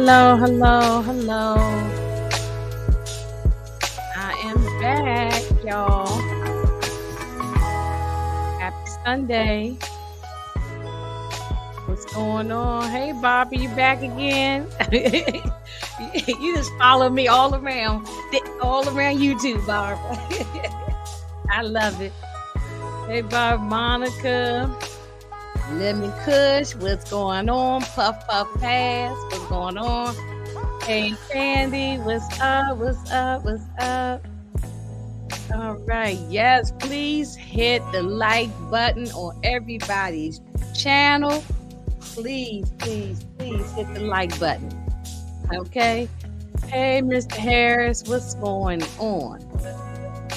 Hello, hello, hello. I am back, y'all. Happy Sunday. What's going on? Hey, Bobby, you back again? You just follow me all around YouTube, Barbara. I love it. Hey, Barb, Monica, Lemon Kush, what's going on? Puff Puff Pass, what's going on? Hey, Candy, what's up? What's up? What's up? All right, yes, please hit the like button on everybody's channel. Please, please, please hit the like button. Okay. Hey, Mr. Harris, what's going on?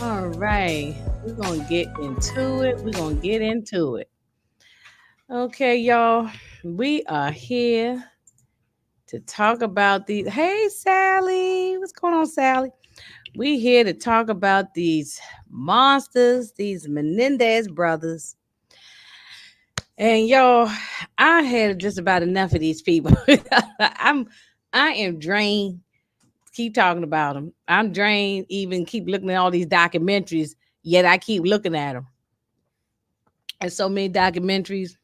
All right, we're gonna get into it. We're gonna get into it. Okay, y'all, we are here to talk about these. Hey, Sally, what's going on, Sally? We here to talk about these monsters, these Menendez brothers. And y'all, I had just about enough of these people. I am drained. Keep talking about them. I'm drained. Even keep looking at all these documentaries. Yet I keep looking at them. And so many documentaries.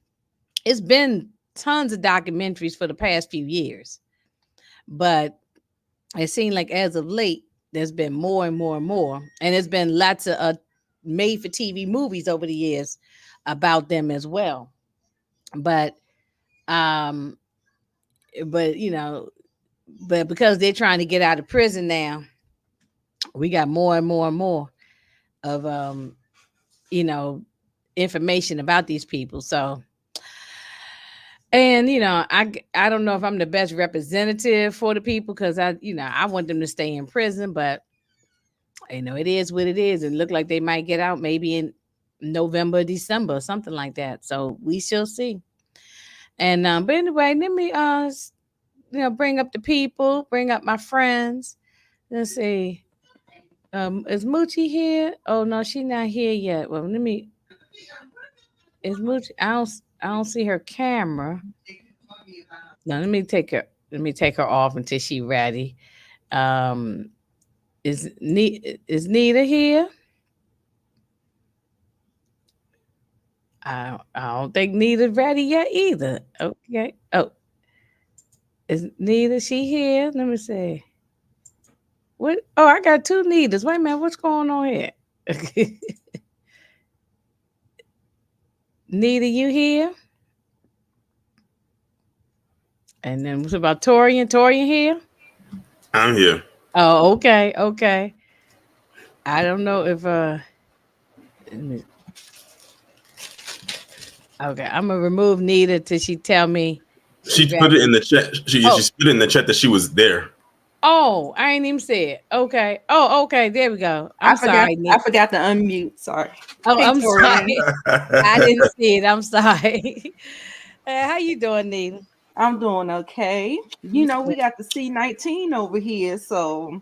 It's been tons of documentaries for the past few years, but it seemed like as of late, there's been more and more and more, and there's been lots of made-for-TV movies over the years about them as well. But you know, but because they're trying to get out of prison now, we got more and more and more of you know, information about these people. So, and you know, I don't know if I'm the best representative for the people because I want them to stay in prison, but you know, it is what it is. It looked like they might get out maybe in November, December, something like that. So we shall see. And but anyway, let me bring up the people, bring up my friends. Let's see. Is Moochie here? Oh no, she's not here yet. Well, let me. Is Moochie? I don't see her camera. No, let me take her. Let me take her off until she's ready. Um, is Nita here? I don't think Nita's ready yet either. Okay. Oh, is Nita she here? Let me see. What? Oh, I got two Nitas. Wait a minute. What's going on here? Nita, you here? And then what's about Torian? Torian here? I'm here. Oh, okay, okay. I don't know if okay, I'm gonna remove Nita till she tell me She she's put it ready. in the chat. She Oh, put it in the chat that she was there. oh, I ain't even see it. Okay. Oh, okay, there we go. I I'm forgot. sorry, I Nita. forgot to unmute. Sorry. Oh, Hey, I'm Torian. sorry. I didn't see it. I'm sorry. How you doing, Nita? I'm doing okay. You know, we got the C19 over here, so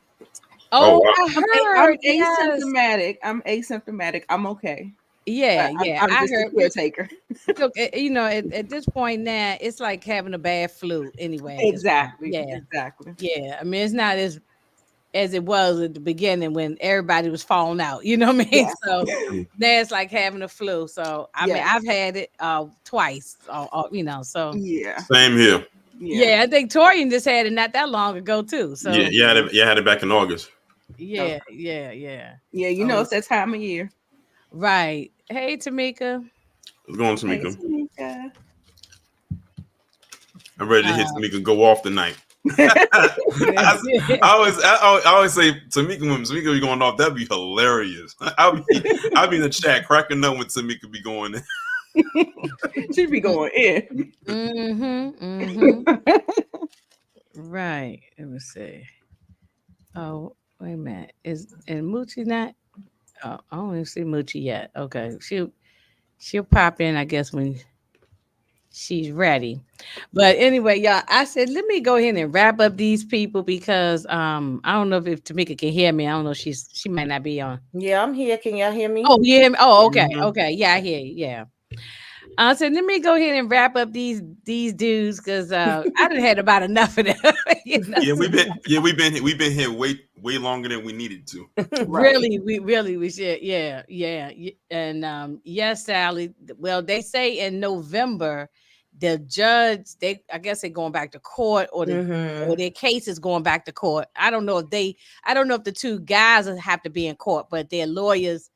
Oh Oh, wow. I I'm heard. Yes. asymptomatic. I'm asymptomatic. I'm okay. Yeah, But yeah. I'm I just a heard. caretaker. Look, you know, at this point now, it's like having a bad flu. Anyway, at this point, Exactly. yeah, Exactly. yeah. I mean, it's not as it was at the beginning when everybody was falling out. You know what I mean? Yes. So now it's like having a flu. So I mean, Yes. I've had it twice. You know, so Yeah. Same here. Yeah. yeah, I think Torian just had it not that long ago too. Yeah, So I had it back in August. yeah, Okay. yeah, yeah. Yeah. You know, Oh, it's that time of year. right. Hey, Tamika. Let's go on, Hey, Tamika. Tamika. I'm ready to hit Uh, Tamika go off tonight. I always say Tamika when Tamika be going off, that'd be hilarious. I'll be in the chat cracking up when Tamika be going in. She'd be going in. Right. Let me see. Oh, wait a minute. Is Moochie not? Oh, I don't even see Moochie yet. Okay, she'll pop in, I guess, when she's ready. But anyway, y'all, I said let me go ahead and wrap up these people because I don't know if Tamika can hear me. I don't know. She might not be on. Yeah, I'm here. Can y'all hear me? Oh, you hear me? Oh, okay, Mhm. okay. Yeah, I hear you. Yeah. I said, let me go ahead and wrap up these dudes because I done had about enough of them. You know? We've been here way longer than we needed to. Right. We should, yeah. And yes, Sally. Well, they say in November, the judge, I guess they're going back to court, or their case is going back to court. I don't know if the two guys have to be in court, but their lawyers,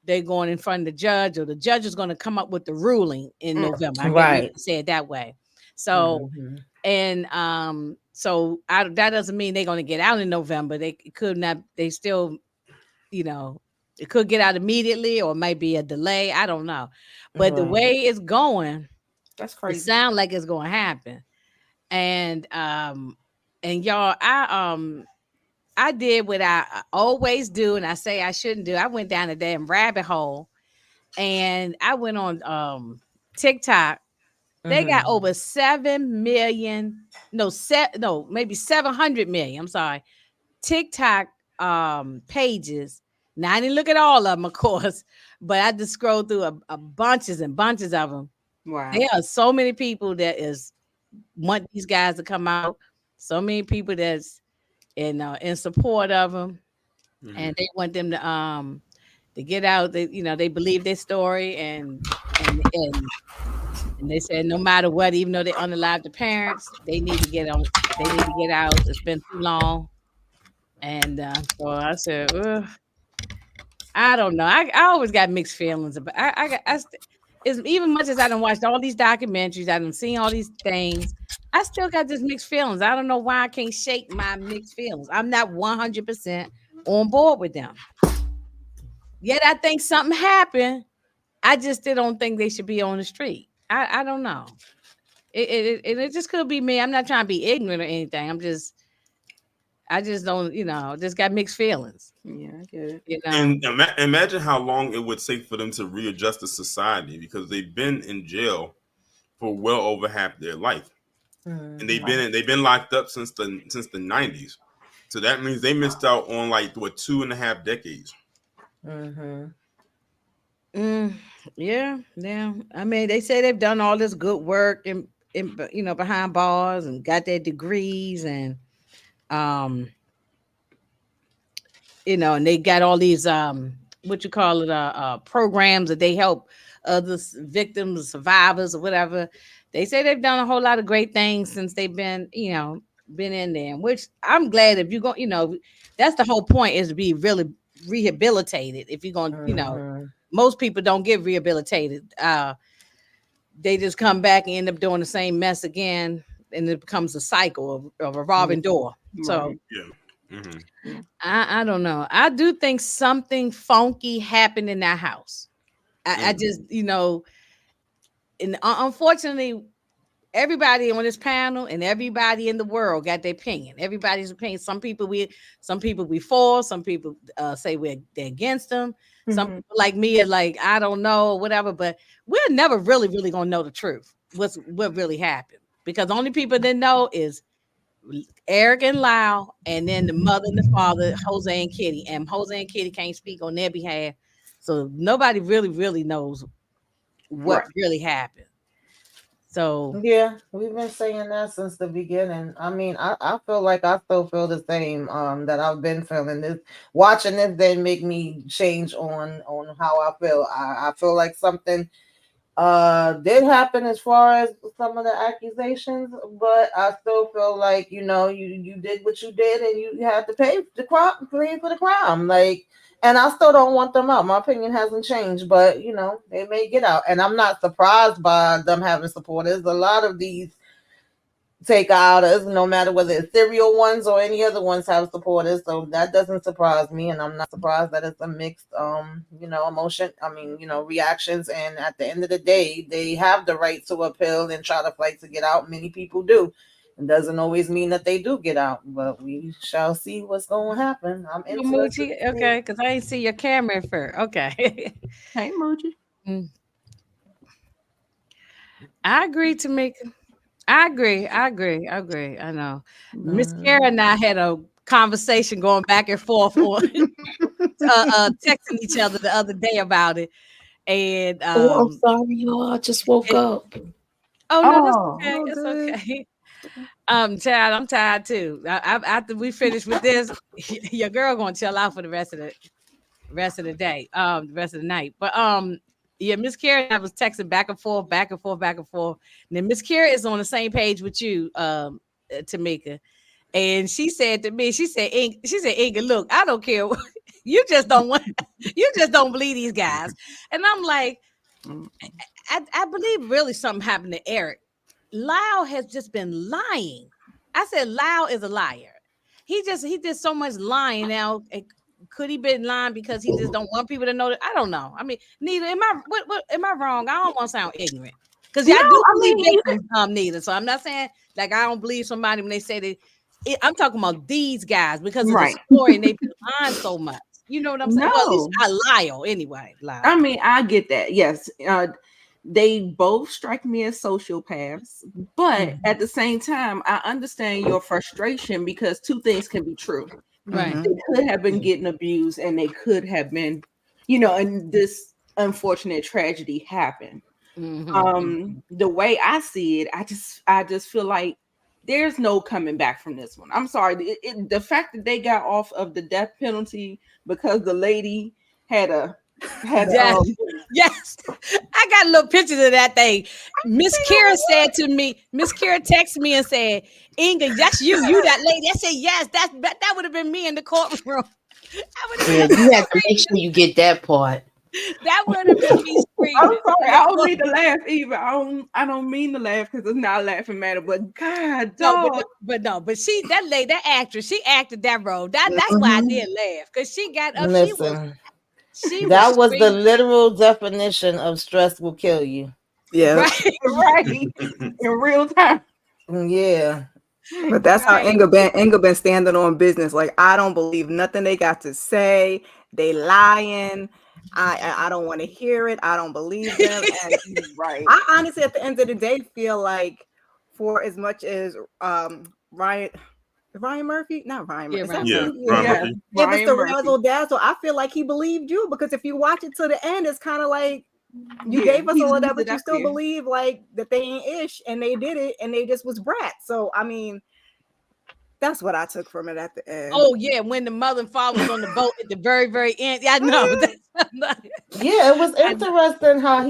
they're going in front of the judge, or the judge is going to come up with the ruling in November. I guess we Right. say it that way. So and that doesn't mean they're going to get out in November. They could not. They still, it could get out immediately, or it might be a delay. I don't know. But the way it's going, That's it crazy. sounds like it's going to happen. And y'all, I did what I always do, and I say I shouldn't do. I went down a damn rabbit hole, and I went on TikTok. They got over 7 million, maybe 700 million. I'm sorry, TikTok pages. Now I didn't look at all of them, of course, but I just scrolled through a bunches and bunches of them. Wow. There are so many people that want these guys to come out. So many people that's in support of them, and they want them to get out. They believe their story, and they said no matter what, even though they unalive the parents, they need to get on. They need to get out. It's been too long, and so I said, ugh. I don't know. I always got mixed feelings about. It's even much as I done watched all these documentaries, I done seen all these things. I still got this mixed feelings. I don't know why I can't shake my mixed feelings. I'm not 100% on board with them. Yet I think something happened. I just still don't think they should be on the street. I don't know. It just could be me. I'm not trying to be ignorant or anything. I just don't, just got mixed feelings. Yeah, I get it. And imagine how long it would take for them to readjust the society, because they've been in jail for well over half their life, and they've been locked up since the 90s. So that means they missed out on 2.5 decades. Yeah. I mean, they say they've done all this good work in behind bars and got their degrees, and and they got all these programs that they help others, victims, survivors, or whatever. They say they've done a whole lot of great things since they've been in there, which I'm glad. If you go, that's the whole point, is to be really rehabilitated. If you're going to most people don't get rehabilitated. They just come back and end up doing the same mess again, and it becomes a cycle of a revolving door. So I don't know. I do think something funky happened in that house. I just, and unfortunately, everybody on this panel and everybody in the world got their opinion. Everybody's opinion. Some people we for. Some people say they're against them. Some people like me are like, I don't know, whatever. But we're never really gonna know the truth. What really happened, because the only people that know is Erik and Lyle, and then the mother and the father, Jose and Kitty. And Jose and Kitty can't speak on their behalf, so nobody really knows what really happened. So yeah, we've been saying that since the beginning. I mean, I feel like I still feel the same that I've been feeling. This watching this didn't make me change on how I feel. I feel like something did happen as far as some of the accusations, but I still feel like you did what you did, and you had to pay for the crime. And I still don't want them out. My opinion hasn't changed, but they may get out, and I'm not surprised by them having supporters. A lot of these takeouters, no matter whether it's serial ones or any other ones, have supporters, so that doesn't surprise me, and I'm not surprised that it's a mixed emotion. I mean, reactions, and at the end of the day, they have the right to appeal and try to fight to get out. Many people do. It doesn't always mean that they do get out, but we shall see what's going to happen. I'm interested. Okay, because I ain't see your camera at first. Okay. Hey, Moochie. I agree, Tamika. I agree. I know. Miss Kara and I had a conversation going back and forth on texting each other the other day about it. And I'm sorry, y'all. I just woke up. Oh no, that's Oh, okay. It's good. okay. Child, I'm tired too. After we finish with this, your girl gonna chill out for the rest of the day, the rest of the night. But yeah, Miss Kara and I was texting back and forth, back and forth, back and forth. And then Miss Kara is on the same page with you, Tamika. And she said to me, she said, Inga, look, I don't care. You just don't want, you just don't believe these guys. And I'm like, I believe really something happened to Erik. Lyle has just been lying. I said Lyle is a liar. He did so much lying now. Could he been lying because he just don't want people to know that? I don't know. I mean, neither am I. What am I wrong? I don't want to sound ignorant because no, I do I believe mean, victims neither. So I'm not saying like I don't believe somebody when they say that. I'm talking about these guys because of the right. story and they've been lying so much. You know what I'm saying? Well, at least No, Lyle anyway. Lyle. I mean, I get that. Yes. They both strike me as sociopaths, but at the same time, I understand your frustration because two things can be true. Right. They could have been getting abused and they could have been, and this unfortunate tragedy happened. The way I see it, I just feel like there's no coming back from this one. I'm sorry. The fact that they got off of the death penalty because the lady had Yes. Yes. I got little pictures of that thing. Miss Kira said to me, Miss Kira texted me and said, Inga, that's you that lady. I said, yes, that would have been me in the courtroom. Yeah, you have to make sure you get that part. That would have been me screaming. I'm sorry, I don't mean to laugh either. I don't mean to laugh because it's not a laughing matter, but God, dog. But she, that actress, she acted that role. That's why I did laugh because she got up. Listen, she that was the screaming. literal definition of stress will kill you. Yeah. Right. In real time. Yeah. But that's how Inga been standing on business. Like, I don't believe nothing they got to say. They lying. I don't want to hear it. I don't believe them. And Right. I honestly, at the end of the day, feel like for as much as Ryan Murphy, not Ryan Murphy. Ryan Murphy. It was the razzle dazzle. I feel like he believed you because if you watch it to the end, it's kind of like you gave us all of that, but you still believe like that they ain't ish and they did it and they just was brats. So I mean, that's what I took from it at the end. Oh yeah, when the mother and father was on the boat at the very, very end. Yeah, I know. Yeah, it was interesting how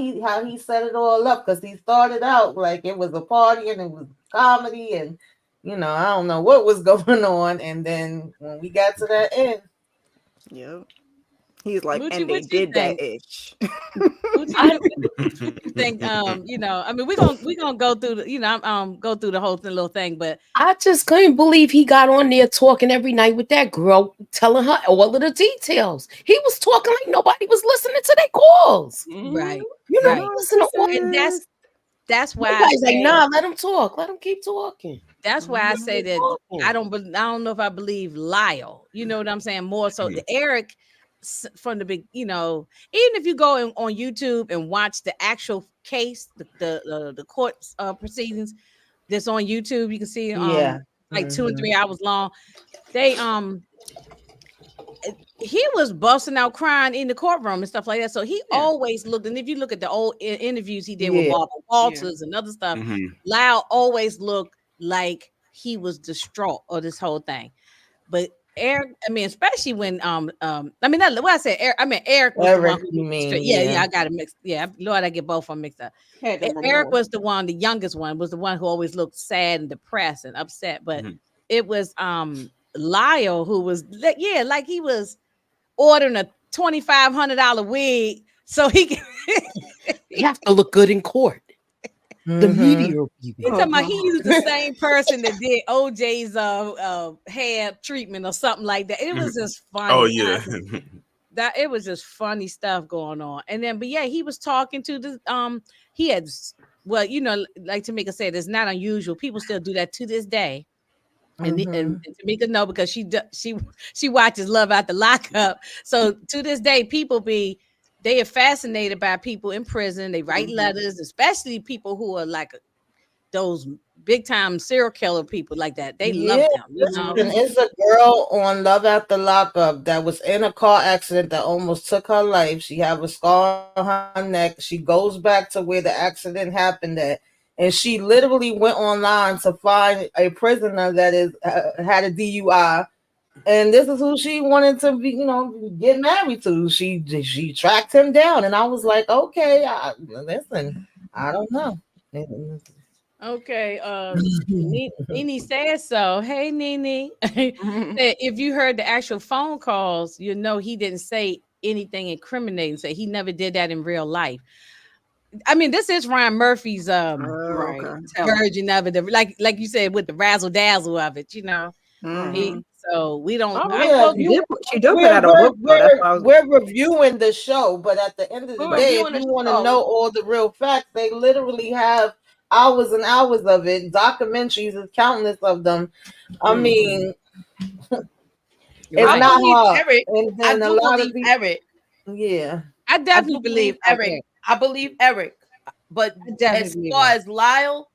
he set it all up because he started out like it was a party and it was comedy and I don't know what was going on, and then when we got to that end, yep. He's like, Moochie, and they did that ish. I think, I mean, we're gonna go through the, go through the whole little thing, but I just couldn't believe he got on there talking every night with that girl, telling her all of the details. He was talking like nobody was listening to their calls. Right. You know, listen to all, and that's why I say, nah, let him talk. Let him keep talking. That's why I say that I don't know if I believe Lyle. You know what I'm saying? More so the Erik from the big, even if you go on YouTube and watch the actual case, the court proceedings that's on YouTube, you can see like 2 and 3 hours long. They he was busting out crying in the courtroom and stuff like that. So he always looked, and if you look at the old interviews he did with Barbara Walters and other stuff, Lyle always looked like he was distraught or this whole thing. But Erik, I mean, especially when I mean, not what I said. Erik was the one who I got it mixed. Yeah, Lord, I get both of them mixed up. Erik was the one, the youngest one, was the one who always looked sad and depressed and upset. But it was Lyle who was like he was ordering a $2,500 wig so he can you have to look good in court. The media. He's talking about he used the same person that did OJ's hair treatment or something like that. It was just funny. Oh yeah. That it was just funny stuff going on. And then, but yeah, he was talking to the he had, well, like Tamika said, it's not unusual. People still do that to this day. And Tamika know because she watches Love After Lockup. So to this day, they are fascinated by people in prison. They write letters, especially people who are like those big time serial killer people like that. They love Yeah, them, you know. listen, it's a girl on Love After Lockup that was in a car accident that almost took her life. She have a scar on her neck. She goes back to where the accident happened at, and she literally went online to find a prisoner that is had a DUI. And this is who she wanted to be, get married to. She tracked him down, and I was like, okay, listen, I don't know. Okay, Nene says so. Hey, Nene. Said, if you heard the actual phone calls, you know he didn't say anything incriminating. So he never did that in real life. I mean, this is Ryan Murphy's Right. version of it. Like you said, with the razzle dazzle of it, you know. So we don't. Oh, yeah, She did put out a book. We're reviewing the show, but at the end of the day, if you want to know all the real facts, they literally have hours and hours of it. Documentaries, is countless of them. I mean, it's not hard. Erik. I do believe Erik. Yeah, I definitely believe Erik. I believe Erik. But as far as Lyle,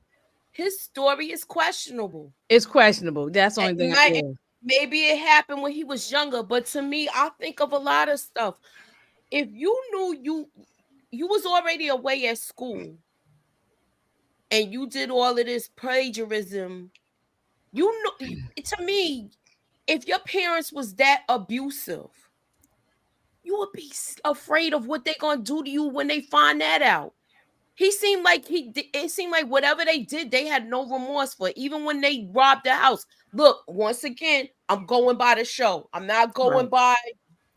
his story is questionable. It's questionable. That's the only thing. Maybe it happened when he was younger, but to me, I think of a lot of stuff. If you knew you was already away at school and you did all of this plagiarism, you know, to me, if your parents was that abusive, you would be afraid of what they're gonna do to you when they find that out. He seemed like it seemed like whatever they did, they had no remorse for it. Even when they robbed the house. Look, once again, I'm going by the show. I'm not going by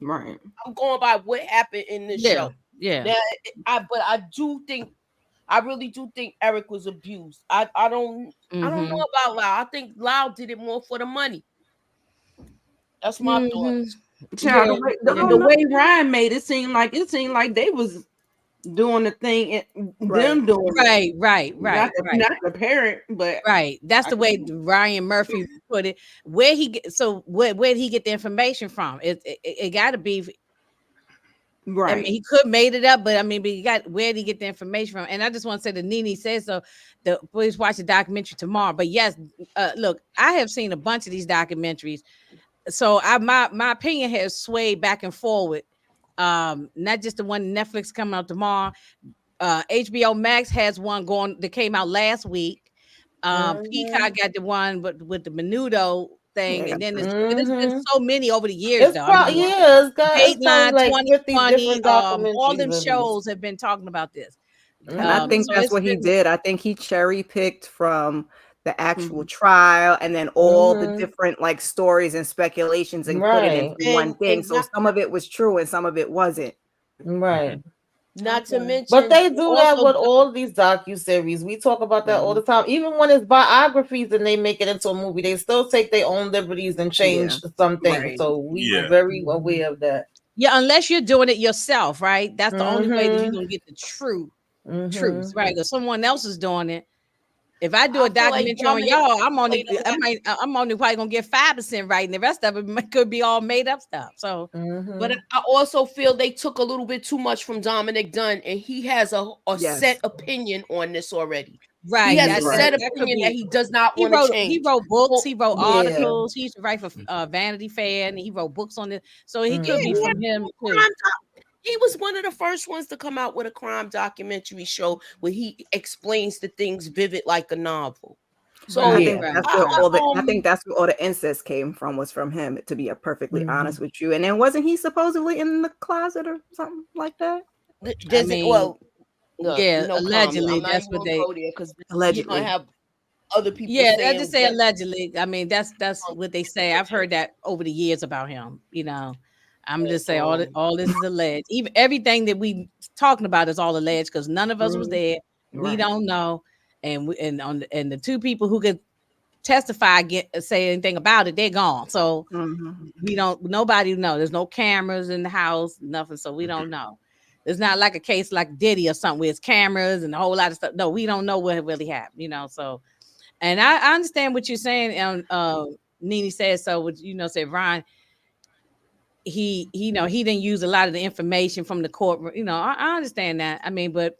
I'm going by what happened in the show. Yeah. Now, I really do think Erik was abused. I don't know about Lyle. I think Lyle did it more for the money. That's my thoughts. Child, the way Ryan made it seemed like they was doing the thing, them doing right. Not the parent, but right. That's the way Ryan Murphy put it. Where he get where he get the information from? It got to be right. I mean, he could made it up, but I mean, where did he get the information from? And I just want to say that Nene says so. Please watch the documentary tomorrow. But yes, look, I have seen a bunch of these documentaries. So my opinion has swayed back and forward. Not just the one Netflix coming out tomorrow. HBO Max has one going that came out last week. Peacock got the one with the Menudo thing, and then there's been so many over the years. It's Dateline, like 2020, all them shows have been talking about this. And I think that's what he did. I think he cherry picked from the actual trial and then all the different like stories and speculations and put it into one thing. So some of it was true and some of it wasn't. Right. Not to mention, but they do that with all these docuseries. We talk about that all the time. Even when it's biographies and they make it into a movie, they still take their own liberties and change something. Right. So we are very aware of that. Yeah, unless you're doing it yourself, right? That's the only way that you're gonna get the truth, right? Because someone else is doing it. If I do a documentary on y'all, I'm only probably gonna get 5% right, and the rest of it could be all made up stuff. So, but I also feel they took a little bit too much from Dominic Dunn, and he has a set opinion on this already. Right, he has a set opinion that he does not want to change. He wrote books, he wrote articles. He used to write for Vanity Fair, and he wrote books on this. So he could be from him too. He was one of the first ones to come out with a crime documentary show where he explains the things vivid like a novel. So I think that's where all the incest came from, was from him, to be perfectly honest with you. And then wasn't he supposedly in the closet or something like that? Allegedly. That's what they allegedly have other people. Yeah, I just say allegedly. I mean, that's what they say. I've heard that over the years about him, you know. I'm just saying all this is alleged. Even everything that we talking about is all alleged because none of us was there. We don't know, and the two people who could testify say anything about it, they're gone. So we don't. Nobody know. There's no cameras in the house, nothing. So we don't know. It's not like a case like Diddy or something where it's cameras and a whole lot of stuff. No, we don't know what really happened. You know. So, and I understand what you're saying. And Nene says so. Said Ryan. He didn't use a lot of the information from the court. I understand that. I mean, but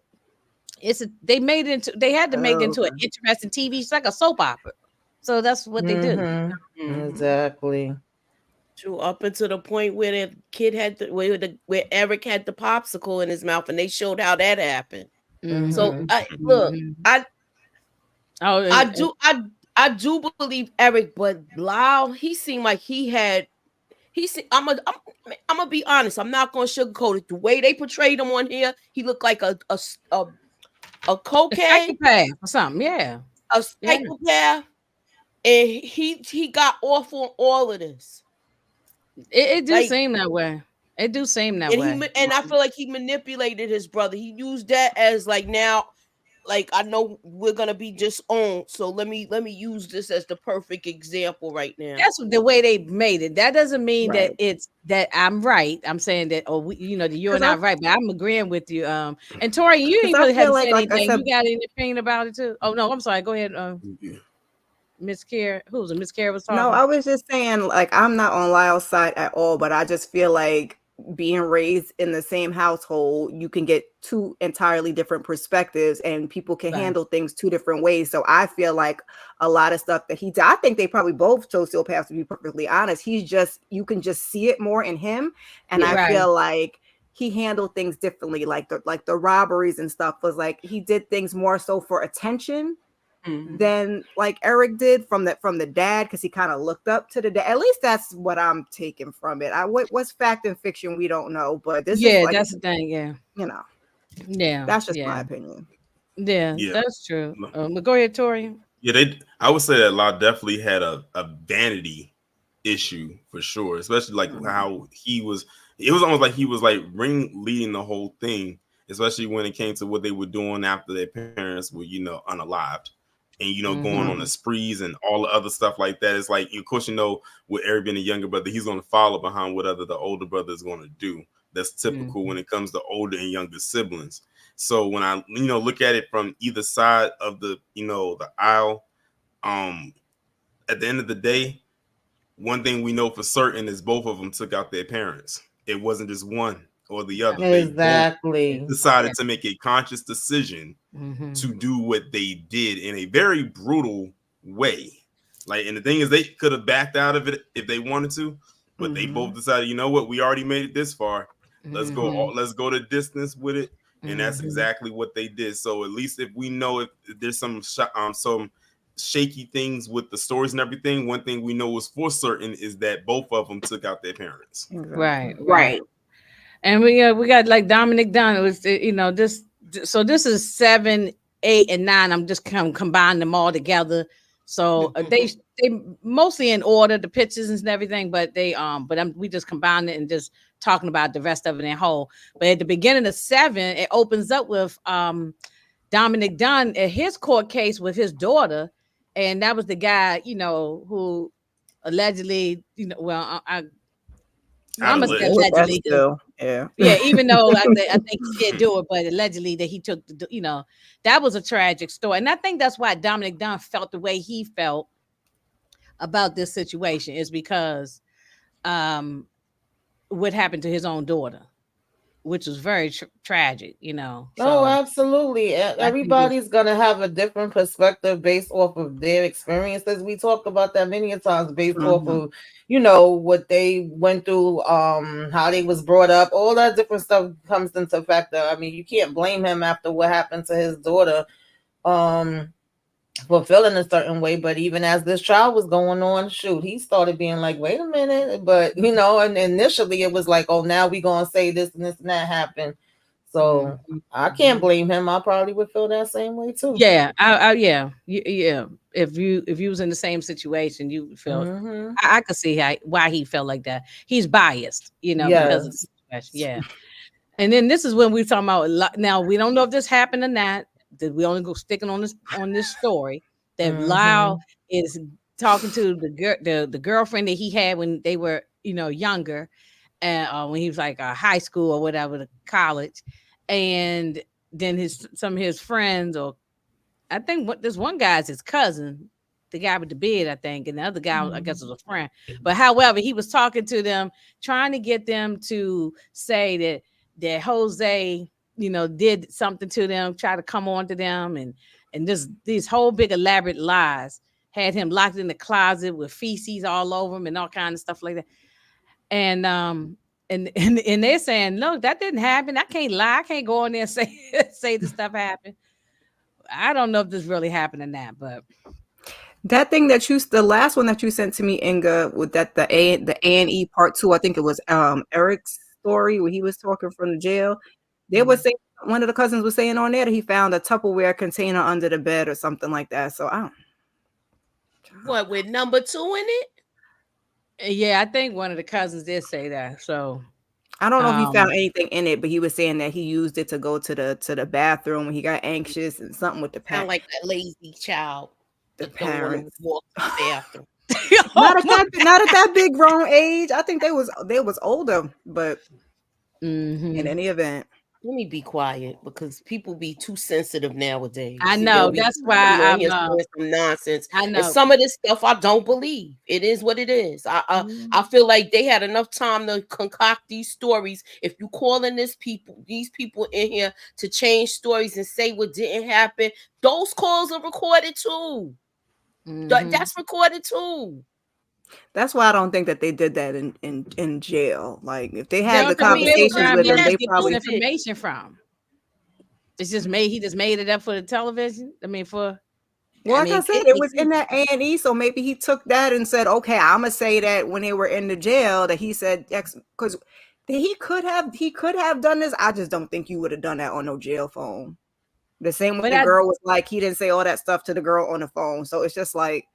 they had to make it into an interesting TV. It's like a soap opera. So that's what they do. Exactly. True, up until the point where the kid had where Erik had the popsicle in his mouth, and they showed how that happened. So look, I do believe Erik, but Lyle, he seemed like I'm gonna be honest. I'm not gonna sugarcoat it. The way they portrayed him on here, he looked like a cocaine psychopath or something. Yeah, a psychopath, and he got off on all of this. It do seem that way. It do seem that way. And I feel like he manipulated his brother. He used that as like, now, like, I know we're gonna be disowned, so let me use this as the perfect example right now. That's the way they made it. That doesn't mean that it's that I'm right. I'm saying that, you're not right, but I'm agreeing with you. And Tori, you ain't really had to say anything. You got any opinion about it too? Oh no, I'm sorry. Go ahead. Miss Care, who was it? Miss Care was talking. No, I was just saying, like, I'm not on Lyle's side at all, but I just feel like being raised in the same household, you can get two entirely different perspectives, and people can handle things two different ways. So I feel like a lot of stuff that he did, I think they probably both sociopaths, to be perfectly honest. You can just see it more in him, and I feel like he handled things differently. Like the robberies and stuff was like he did things more so for attention. Than like Erik did from the dad, because he kind of looked up to the dad. At least that's what I'm taking from it. What's fact and fiction, we don't know, but this is like, that's the thing. That's just my opinion. Yeah, that's true. But go ahead, Tori. Yeah, I would say that Law definitely had a vanity issue for sure, especially like how he was. It was almost like he was like leading the whole thing, especially when it came to what they were doing after their parents were unalived. And going on the sprees and all the other stuff like that. It's like, of course, with Erik being a younger brother, he's going to follow behind whatever the older brother is going to do. That's typical when it comes to older and younger siblings. So when I look at it from either side of the the aisle, at the end of the day, one thing we know for certain is both of them took out their parents. It wasn't just one or the other. Exactly. They decided to make a conscious decision to do what they did in a very brutal way. Like, and the thing is, they could have backed out of it if they wanted to, but they both decided, you know what, we already made it this far. Let's go the distance with it. And that's exactly what they did. So at least if we know if there's some shaky things with the stories and everything, one thing we know is for certain is that both of them took out their parents. Right. And we got like Dominic Dunn. It was this. So this is 7, 8, and 9. I'm just kind of combining them all together. So they mostly in order, the pictures and everything, but we just combined it and just talking about the rest of it in whole. But at the beginning of 7, it opens up with Dominic Dunn at his court case with his daughter, and that was the guy who allegedly I'm allegedly, even though I think he did do it, but allegedly that he took that was a tragic story, and I think that's why Dominic Dunn felt the way he felt about this situation is because what happened to his own daughter, which was very tragic, So, oh, absolutely. Everybody's gonna have a different perspective based off of their experiences. We talked about that many times, based off of what they went through, how they was brought up, all that different stuff comes into factor. I mean, you can't blame him after what happened to his daughter, for feeling a certain way. But even as this trial was going on, he started being like, wait a minute. But and initially it was like, oh, now we gonna say this and that happened. So I can't blame him. I probably would feel that same way too. Yeah, If you was in the same situation, you feel. I could see why he felt like that. He's biased, because of the situation. Yeah. And then this is when we're talking about. Now we don't know if this happened or not. That we only go sticking on this story that Lyle is talking to the girlfriend that he had when they were younger, and when he was like high school or whatever, the college, and then some of his friends, or I think this one guy's his cousin, the guy with the beard, I think, and the other guy I guess was a friend. But however, he was talking to them, trying to get them to say that Jose, did something to them, tried to come on to them, and just these whole big elaborate lies. Had him locked in the closet with feces all over him and all kind of stuff like that. And and they're saying, look, that didn't happen. I can't lie. I can't go in there and say this stuff happened. I don't know if this really happened or not, but that thing the last one that you sent to me, Inga, with that the A&E part 2, I think it was Erik's story where he was talking from the jail. They were saying, one of the cousins was saying on there that he found a Tupperware container under the bed or something like that. So I don't. What, with number 2 in it? Yeah, I think one of the cousins did say that. So I don't know if he found anything in it, but he was saying that he used it to go to the bathroom when he got anxious and something with the Sound like that lazy child. The parents walk to the bathroom. not at that big grown age. I think they was older, but in any event. Let me be quiet because people be too sensitive nowadays. I know. That's why I'm some nonsense. I know. And some of this stuff I don't believe. It is what it is. I feel like they had enough time to concoct these stories. If you calling these people in here to change stories and say what didn't happen, those calls are recorded too. That's recorded too. That's why I don't think that they did that in jail. Like if they had the conversations with them, they probably information from. It's just he just made it up for the television. I mean, like I said, it was in that A&E, so maybe he took that and said, "Okay, I'm gonna say that when they were in the jail that he said X," because he could have done this. I just don't think you would have done that on no jail phone. The same way the girl was like, he didn't say all that stuff to the girl on the phone. So it's just like,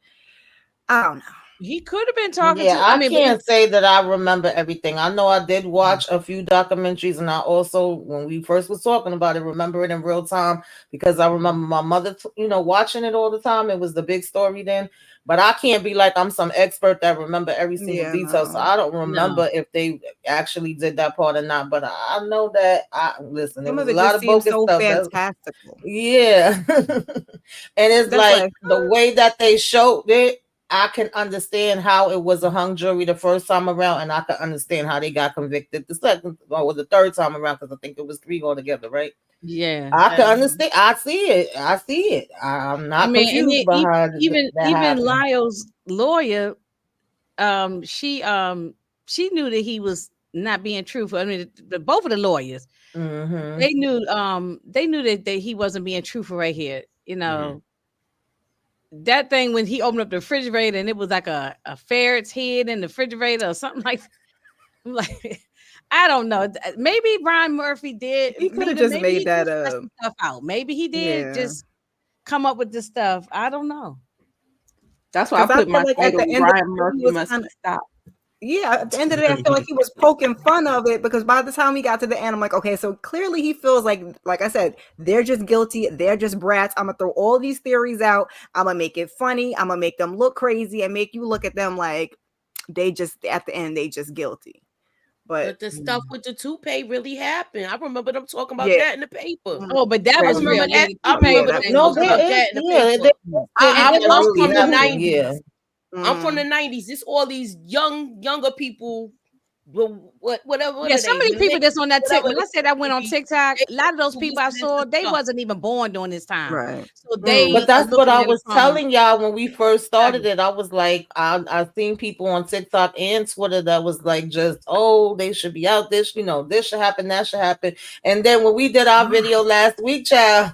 I don't know. He could have been talking to. I can't say that I remember everything. I know I did watch a few documentaries, and I also, when we first was talking about it, remember it in real time because I remember my mother, watching it all the time. It was the big story then. But I can't be like I'm some expert that remember every single detail. So I don't remember if they actually did that part or not. But I know that listen, there was a lot of bogus stuff. Fantastical. Yeah. And it's like the way that they showed it, I can understand how it was a hung jury the first time around, and I can understand how they got convicted the second or the third time around, because I think it was 3 altogether, right? Yeah, I can understand. I see it. I'm not confused behind even Lyle's lawyer. She knew that he was not being truthful. I mean, both of the lawyers, they knew that he wasn't being truthful right here. That thing when he opened up the refrigerator and it was like a ferret's head in the refrigerator or something like I don't know. Maybe Brian Murphy did. He could have just made that stuff out. Maybe he did just come up with this stuff. I don't know. That's why I put my at the end Brian Murphy must stop. Yeah, at the end of the day, I feel like he was poking fun of it because by the time he got to the end, I'm like, okay, so clearly he feels like I said, they're just guilty. They're just brats. I'm going to throw all these theories out. I'm going to make it funny. I'm going to make them look crazy and make you look at them like they just, at the end, they just guilty. But the stuff with the toupee really happened. I remember them talking about that in the paper. Oh, but that was real. I remember that. I'm from the 90s. Yeah. I'm from the 90s. It's all these younger people. Whatever. Yeah, some of these people that's on that TikTok. When I said I went on TikTok, a lot of those people I saw, they wasn't even born during this time. Right. So but that's what I was telling y'all when we first started it. I was like, I've seen people on TikTok and Twitter that was like, just they should be out. This should happen, that should happen. And then when we did our video last week, child,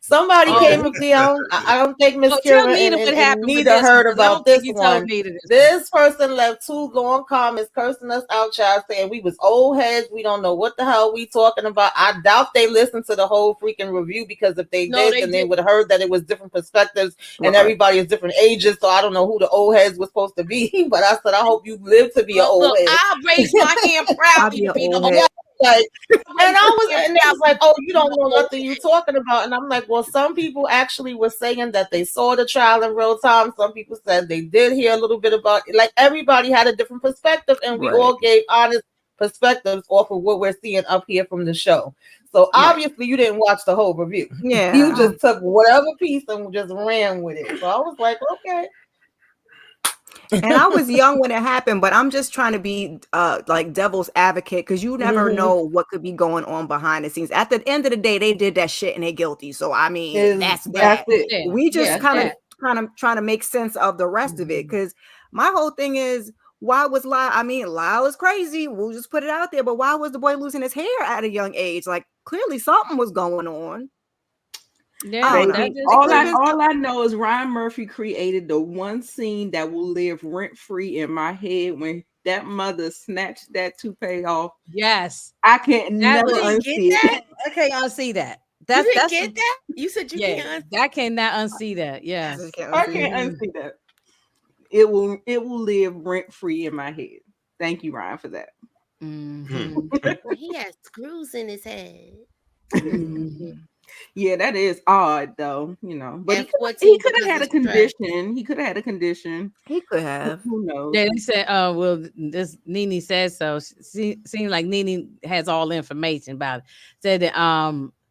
somebody came up to I don't think Miss Kira and Nita heard about this one. This person left 2 long comments cursing us out, child, saying we was old heads. We don't know what the hell we talking about. I doubt they listened to the whole freaking review, because if they did, then they would have heard that it was different perspectives and everybody is different ages. So I don't know who the old heads was supposed to be, but I said I hope you live to be an old head. I raised my hand proudly to be the old head. Like, and they was like, oh, you don't know nothing you talking about. And I'm like, well, some people actually were saying that they saw the trial in real time. Some people said they did hear a little bit about it. Like, everybody had a different perspective, and we all gave honest perspectives off of what we're seeing up here from the show. So obviously you didn't watch the whole review. Yeah. You just took whatever piece and just ran with it. So I was like, okay. And I was young when it happened, but I'm just trying to be like devil's advocate because you never know what could be going on behind the scenes. At the end of the day, they did that shit and they're guilty. So I mean, that's that. it. We just Yeah, kind of trying to make sense of the rest of it. Because my whole thing is, why was Lyle? I mean, Lyle is crazy. We'll just put it out there. But why was the boy losing his hair at a young age? Like clearly something was going on. Yeah, baby. All I know is Ryan Murphy created the one scene that will live rent free in my head when that mother snatched that toupee off. Yes, I can't never unsee that. I can't unsee that. You didn't get that? You said you can't. I cannot unsee that. Yes, I can't unsee that. It will live rent free in my head. Thank you, Ryan, for that. He has screws in his head. Yeah, that is odd, though. You know, but he could have had a condition. He could have had a condition. He could have. Who knows? Yeah, they said, well, this Nene says so. Seems like Nene has all the information about it. Said that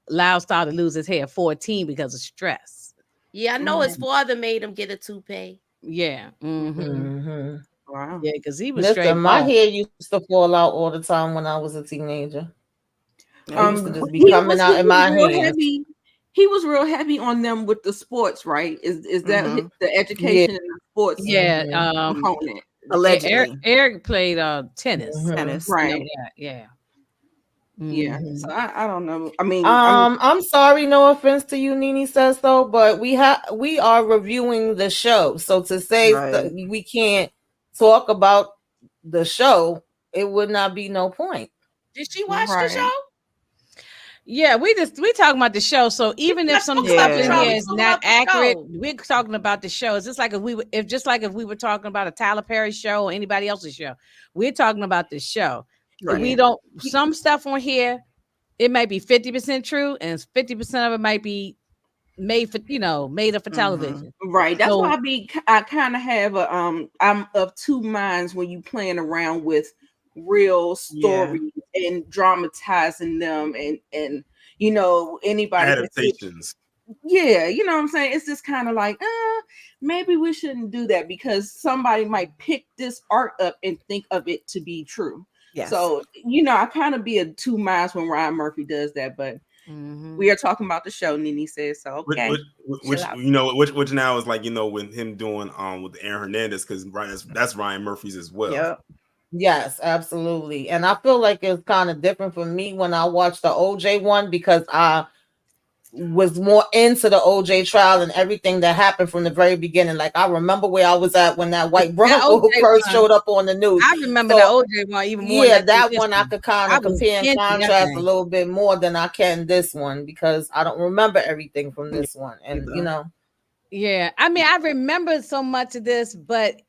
Lyle started to lose his hair at 14 because of stress. Yeah, I know his father made him get a toupee. Yeah. Wow. Yeah, because he was Listen, straight. my hair used to fall out all the time when I was a teenager. It used to just be coming out in my hands. He was real heavy on them with the sports, right? Is that the education and the sports? Yeah, component. Allegedly, Erik played tennis. Tennis, right? Yeah. Yeah. So I don't know. I mean, I'm sorry, no offense to you, Nene says so, but we are reviewing the show. So to say that we can't talk about the show, it would not be no point. Did she watch the show? Yeah, we talking about the show. So even if some stuff in here is not accurate, we're talking about the show. It's just like if we were talking about a Tyler Perry show or anybody else's show. We're talking about the show. Right. We don't some stuff on here, it might be 50% true, and 50% of it might be made up for television. Right. That's why I kind of have I'm of two minds when you playing around with real stories and dramatizing them and anybody adaptations. Yeah, you know what I'm saying? It's just kind of like, maybe we shouldn't do that because somebody might pick this art up and think of it to be true. Yes. So, I kind of be of two minds when Ryan Murphy does that, but we are talking about the show, Nene says, so okay. Which now is like, with him doing with Aaron Hernandez, because that's Ryan Murphy's as well. Yep. Yes, absolutely. And I feel like it's kind of different for me when I watched the OJ one because I was more into the OJ trial and everything that happened from the very beginning. Like I remember where I was at when that white Bronco first showed up on the news. I remember the OJ one even more. Yeah, that one I could kind of compare and contrast a little bit more than I can this one because I don't remember everything from this one. And Yeah, I mean, I remember so much of this, but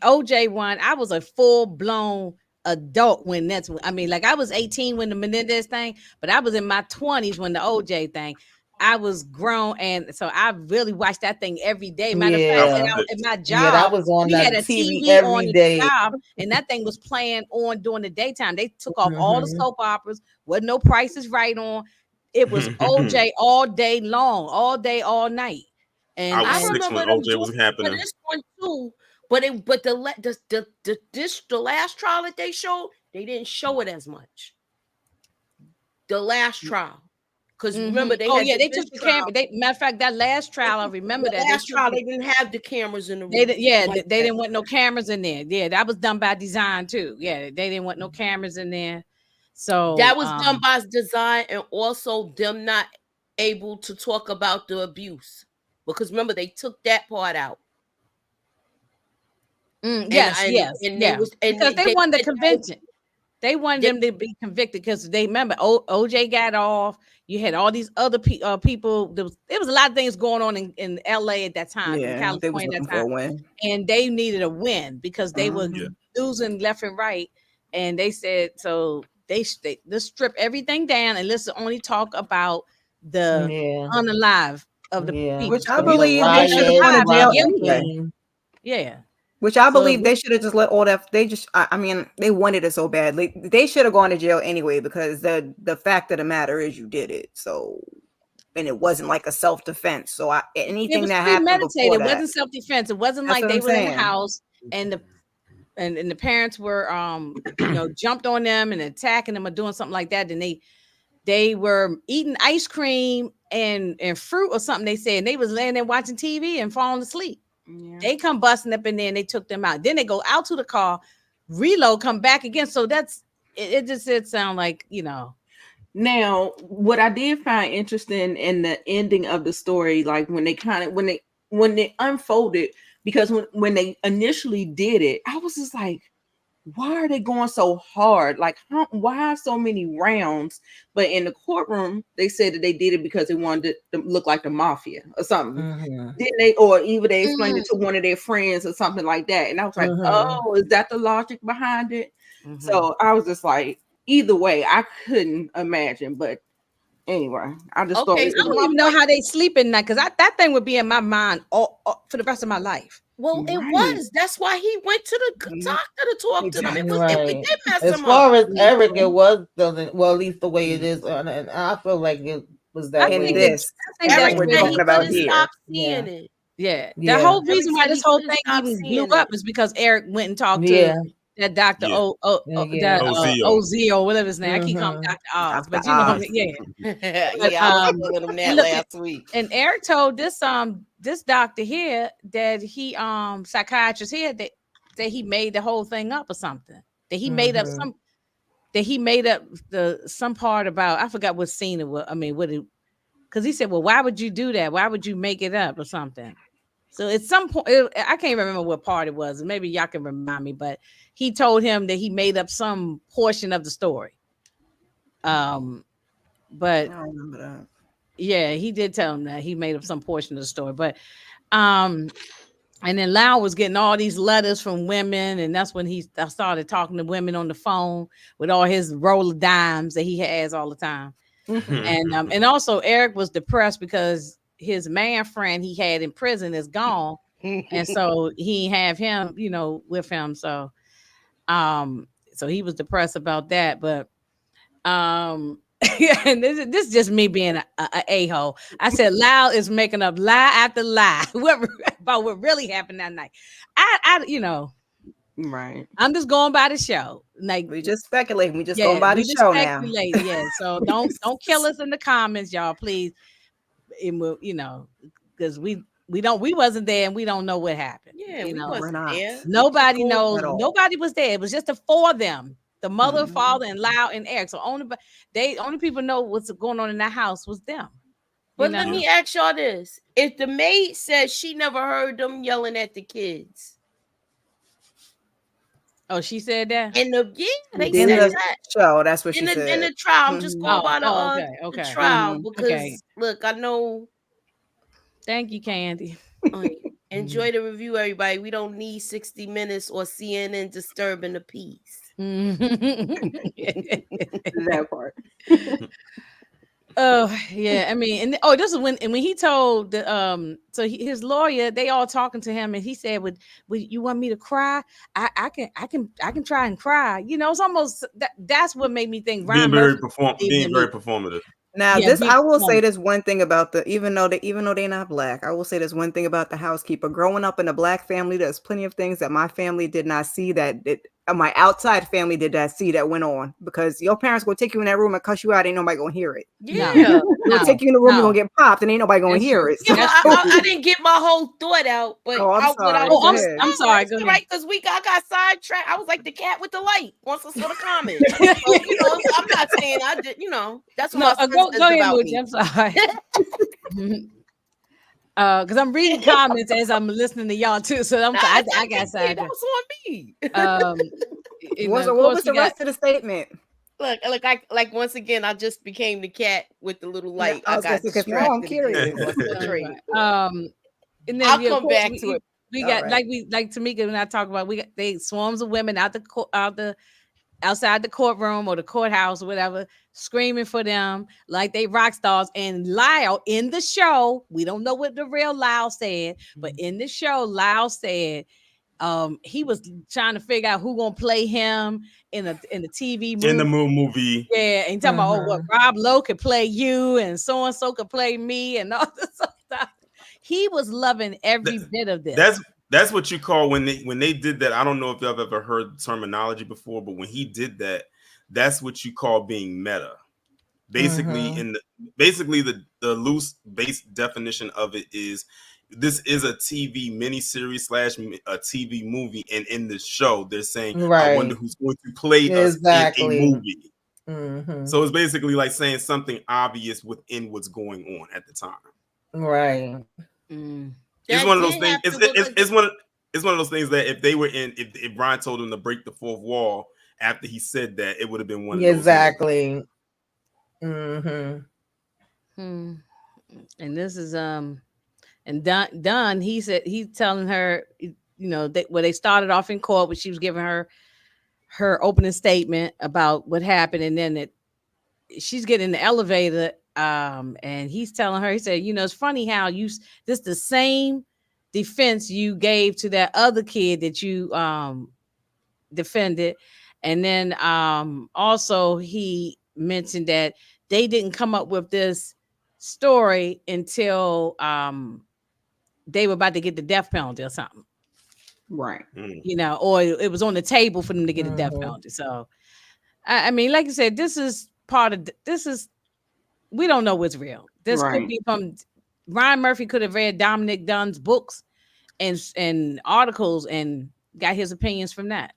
OJ one, I was a full-blown adult when I was 18 when the Menendez thing, but I was in my 20s when the OJ thing. I was grown, and so I really watched that thing every day. Matter of fact, at my job, that was on we had a TV TV on every day. the job, and that thing was playing on during the daytime. They took off all the soap operas. Wasn't no Price is Right on. It was OJ all day long, all day, all night. And I was 6 when OJ was happening. This one too. But the last trial that they showed, they didn't show it as much. The last trial, because remember they they took the camera. Matter of fact, that last trial, I remember that last trial they didn't have the cameras in the room. They didn't want no cameras in there. Yeah, that was done by design too. Yeah, they didn't want no cameras in there. So that was done by design, and also them not able to talk about the abuse because remember they took that part out. Because they wanted the convention. They wanted them to be convicted because they remember OJ got off. You had all these other people. There was a lot of things going on in LA at that time, in California at that time, and they needed a win because they were losing left and right. And they said so. Let's strip everything down and let's only talk about the unalive of the people. Which I believe they should have gone to jail anyway. Yeah. Which I believe they should have just let all that. I mean, they wanted it so badly. They should have gone to jail anyway because the fact of the matter is you did it. So, and it wasn't like a self-defense. So anything that happened before it wasn't self-defense. It wasn't like they were in the house and the parents were jumped on them and attacking them or doing something like that, then they were eating ice cream and fruit or something, they said, and they was laying there watching TV and falling asleep. Yeah. They come busting up in there and they took them out. Then they go out to the car, reload, come back again. So that's it. It sound like, Now, what I did find interesting in the ending of the story, like when they unfolded, because when they initially did it, I was just like, why are they going so hard? Like, why so many rounds? But in the courtroom, they said that they did it because they wanted to look like the mafia or something. Mm-hmm. Didn't they? Or even they explained it to one of their friends or something like that. And I was like, oh, is that the logic behind it? Mm-hmm. So I was just like, either way, I couldn't imagine. But anyway, I just thought I don't even know how they sleep at night, because that thing would be in my mind all for the rest of my life. Well, it was. That's why he went to the doctor to talk to them. It did mess him up. As far as Erik, it was well, at least the way it is, and I feel like it was that way. I think that's what we're talking about here. Stop seeing it. Yeah. The whole reason why this whole thing even blew up is because Erik went and talked to that Dr. Oz or whatever his name. I keep calling him Dr. Oz, but you know what I mean? I was with him that last week. And Erik told this doctor here that he psychiatrist here that he made the whole thing up or something. That he made up some part about, I forgot what scene it was. I mean, because he said, well, why would you do that? Why would you make it up or something? So at some point, I can't remember what part it was. Maybe y'all can remind me, but he told him that he made up some portion of the story. But I don't remember that. Yeah, he did tell him that he made up some portion of the story. But and then Lyle was getting all these letters from women, and that's when he started talking to women on the phone with all his roll of dimes that he has all the time. And also Erik was depressed because his man friend he had in prison is gone, and so he have him, with him. So he was depressed about that. But and this is just me being a hole. I said Lyle is making up lie after lie about what really happened that night. Right. I'm just going by the show. Like, we just speculating. We just going by the show now. Yeah. So don't kill us in the comments, y'all, please. Because we wasn't there and we don't know what happened. Yeah, we wasn't there. Nobody knows. Nobody was there. It was just the four of them. The mother, father, and Lyle and Erik. So only people know what's going on in that house was them. But let me ask y'all this: if the maid says she never heard them yelling at the kids, oh, she said that. They said that. Show. That's what she said in the trial. I'm just going by the trial because look, I know. Thank you, Candy. Enjoy the review, everybody. We don't need 60 Minutes or CNN disturbing the peace. That part. Oh yeah, I mean, this is when he told the his lawyer, they all talking to him, and he said, "Would you want me to cry? I can try and cry." It's almost that's what made me think being very performative. Now, I will say this one thing about even though they're not black, I will say this one thing about the housekeeper. Growing up in a black family, there's plenty of things that my family did not see my outside family did not see that went on, because your parents will take you in that room and cuss you out. Ain't nobody gonna hear it. Yeah, they'll take you in the room, you're gonna get popped, and ain't nobody gonna hear it. Yeah, I didn't get my whole thought out, but I'm sorry. Go ahead. Right, because I got sidetracked. I was like the cat with the light. Once I saw the comment, so, I'm not saying I did. That's what my go ahead, Luigi. I'm sorry. Because I'm reading comments as I'm listening to y'all too, so I got sidetracked. That was on me. What was the rest of the statement? Look, like once again, I just became the cat with the little light. I got distracted. I'm curious. And then I'll come back to it. We got like Tamika and I talk about. We got swarms of women outside the courtroom or the courthouse or whatever, screaming for them like they rock stars. And Lyle in the show, we don't know what the real Lyle said, but in the show, Lyle said he was trying to figure out who gonna play him in the TV movie. In the movie. Yeah, and talking about Rob Lowe could play you and so could play me and all this stuff. He was loving every bit of this. That's what you call when they did that. I don't know if y'all have ever heard the terminology before, but when he did that, that's what you call being meta. Basically, the loose base definition of it is this is a TV miniseries / a TV movie, and in the show they're saying, I wonder who's going to play us in a movie. So it's basically like saying something obvious within what's going on at the time. Right. It's one of those things. It's one of those things that if they were if Brian told him to break the fourth wall after he said that, it would have been one of those. Exactly. And this is and Don he said he's telling her, you know, where they started off in court, when she was giving her opening statement about what happened, and then she's getting in the elevator, and he's telling her, he said, you know, it's funny how this the same defense you gave to that other kid that you defended, and then also he mentioned that they didn't come up with this story until they were about to get the death penalty or something. Right. You know, or it was on the table for them to get a death penalty. So, I mean, like you said, this is we don't know what's real. This could be from Ryan Murphy could have read Dominic Dunn's books and articles and got his opinions from that.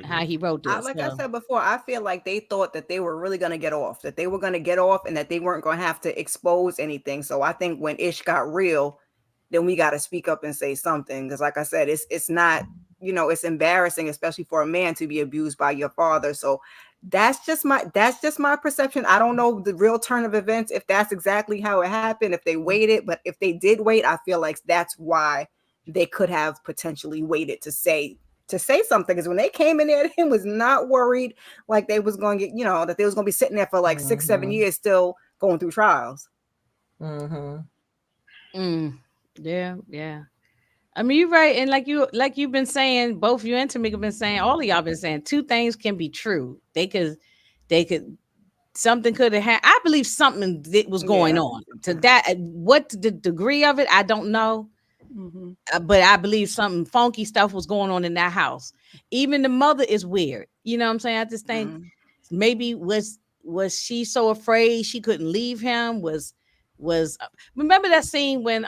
How he wrote this. I said before, I feel like they thought that they were really going to get off, and that they weren't going to have to expose anything. So I think when ish got real, then we got to speak up and say something. Because like I said, it's not, you know, it's embarrassing, especially for a man to be abused by your father. So that's just my perception. I don't know the real turn of events, if that's exactly how it happened, if they waited, but if they did wait, I feel like that's why they could have potentially waited to say something. Because when they came in there, him was not worried like they was going to get, you know, that they was going to be sitting there for like 6-7 years still going through trials. Yeah. I mean, you're right. And like you've been saying, both you and Tamika have been saying, all of y'all been saying, two things can be true. They could something could have happened. I believe something that was going on. To that, what the degree of it, I don't know. But I believe something funky stuff was going on in that house. Even the mother is weird. You know what I'm saying? I just think maybe was she so afraid she couldn't leave him? Was remember that scene when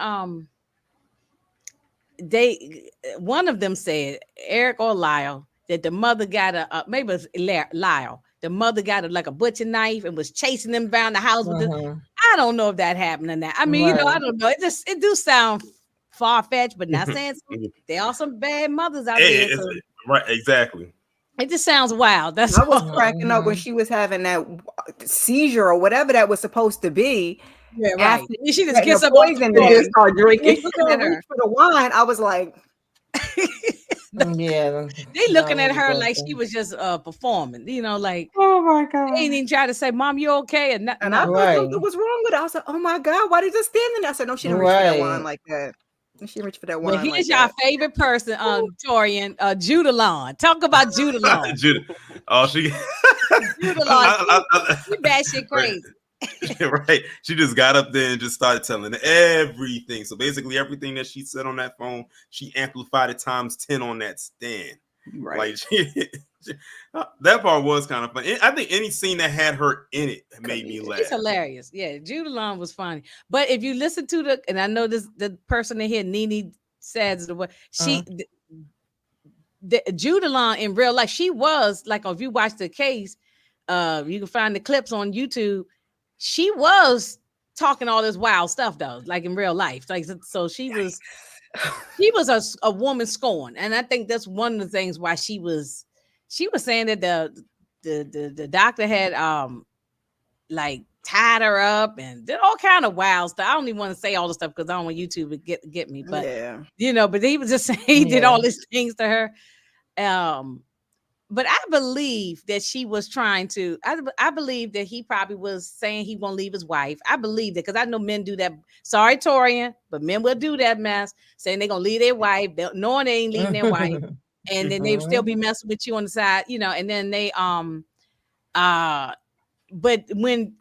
one of them said, Erik or Lyle, that the mother got maybe it was Lyle. The mother got like a butcher knife and was chasing them around the house with it. I don't know if that happened or not. I mean, you know, I don't know. It do sound far-fetched, but not saying there are some bad mothers out there. So right, exactly. It just sounds wild. I was cracking up when she was having that seizure or whatever that was supposed to be. Yeah, right. She just gets up poison and just start drinking. Reach for the wine. I was like, yeah. They looking at her like she was just performing. You know, like, oh my God. They ain't even try to say, "Mom, you okay?" And I thought something was wrong with it. I was like, "Oh my God, why did you stand in there?" I said, "No, she didn't reach for that wine like that." She reached for that wine. Well, here's your favorite person, Torian, Judalon. Talk about Judalon. Judah. Oh, she Judalon. She batshit crazy. Right. She just got up there and just started telling everything. So basically everything that she said on that phone, she amplified it times 10 on that stand. Right. Like that part was kind of funny. I think any scene that had her in it made me laugh. It's hilarious. Yeah, Judalon was funny. But if you listen to and I know the person in here, Nene says the way the Judalon in real life, she was like, if you watch the case, you can find the clips on YouTube. She was talking all this wild stuff though, like in real life. Like so, she was a woman scorned, and I think that's one of the things why she was saying that the doctor had like tied her up and did all kind of wild stuff. I don't even want to say all the stuff because I don't want YouTube to get me, but you know, but he was just saying he did all these things to her. But I believe that she was trying to, I believe that he probably was saying he won't leave his wife. I believe that because I know men do that. Sorry, Torian, but men will do that mess, saying they're going to leave their wife, knowing they ain't leaving their wife. And then they still be messing with you on the side, you know, and then they, but when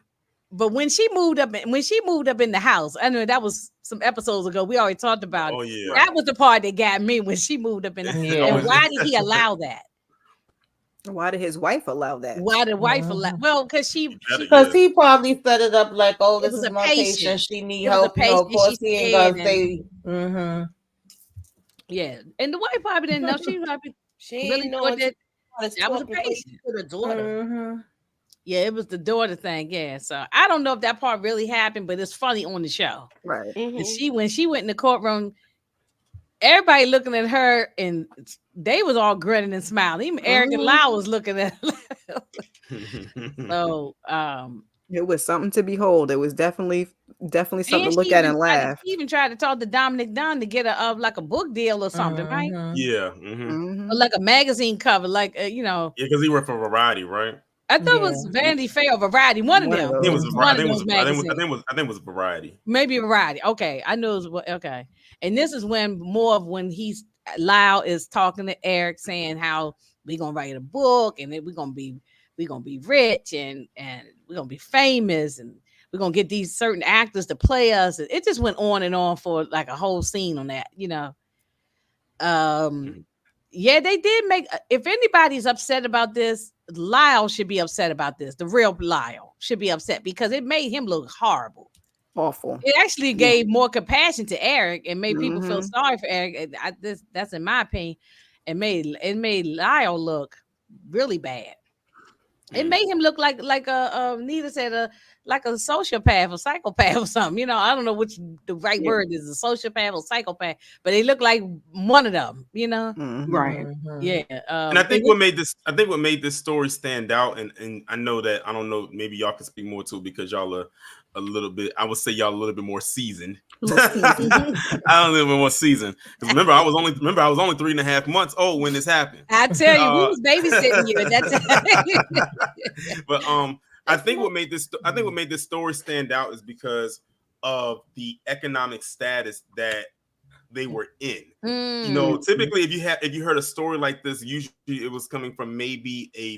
But when she moved up in the house, I know that was some episodes ago. We already talked about it. yeah. That was the part that got me when she moved up in the house. And why did he allow that? Why did his wife allow that? Why did wife allow? Well, because he probably set it up like, oh, this is my patient. She need help. Of course, he ain't gonna say. Yeah, and the wife probably didn't know. She probably really thought that was a patient to the daughter. Yeah, it was the daughter thing. Yeah, so I don't know if that part really happened, but it's funny on the show. Right. And when she went in the courtroom, everybody looking at her, and they was all grinning and smiling. Even Erik and Lyle was looking at her. So it was something to behold. It was definitely something to look at and laugh. He even tried to talk to Dominic Dunn to get a like a book deal or something, right? Yeah. Or like a magazine cover, like Yeah, because he worked for Variety, right? I thought it was Vanity Fair or Variety. One of them. It was Variety. I think it was Variety. Maybe Variety. Okay, I knew it was okay. And this is when Lyle is talking to Erik, saying how we're gonna write a book, and then we're gonna be rich, and we're gonna be famous, and we're gonna get these certain actors to play us. It just went on and on for like a whole scene on that, Yeah, they did make. If anybody's upset about this, Lyle should be upset about this. The real Lyle should be upset because it made him look horrible, awful. It actually gave more compassion to Erik and made people feel sorry for Erik. That's in my opinion. It made Lyle look really bad. It made him look like Nita said, like a sociopath or psychopath or something. I don't know which the right word is, a sociopath or psychopath, but they look like one of them. Right? Yeah. And I think what made this story stand out, and I know that, I don't know, maybe y'all can speak more to it because y'all are a little bit. I would say y'all a little bit more seasoned. I don't little bit more seasoned because remember I was only 3.5 months old when this happened. I tell you, we was babysitting you at that time. But I think what made this story stand out is because of the economic status that they were in. Typically if you heard a story like this, usually it was coming from maybe a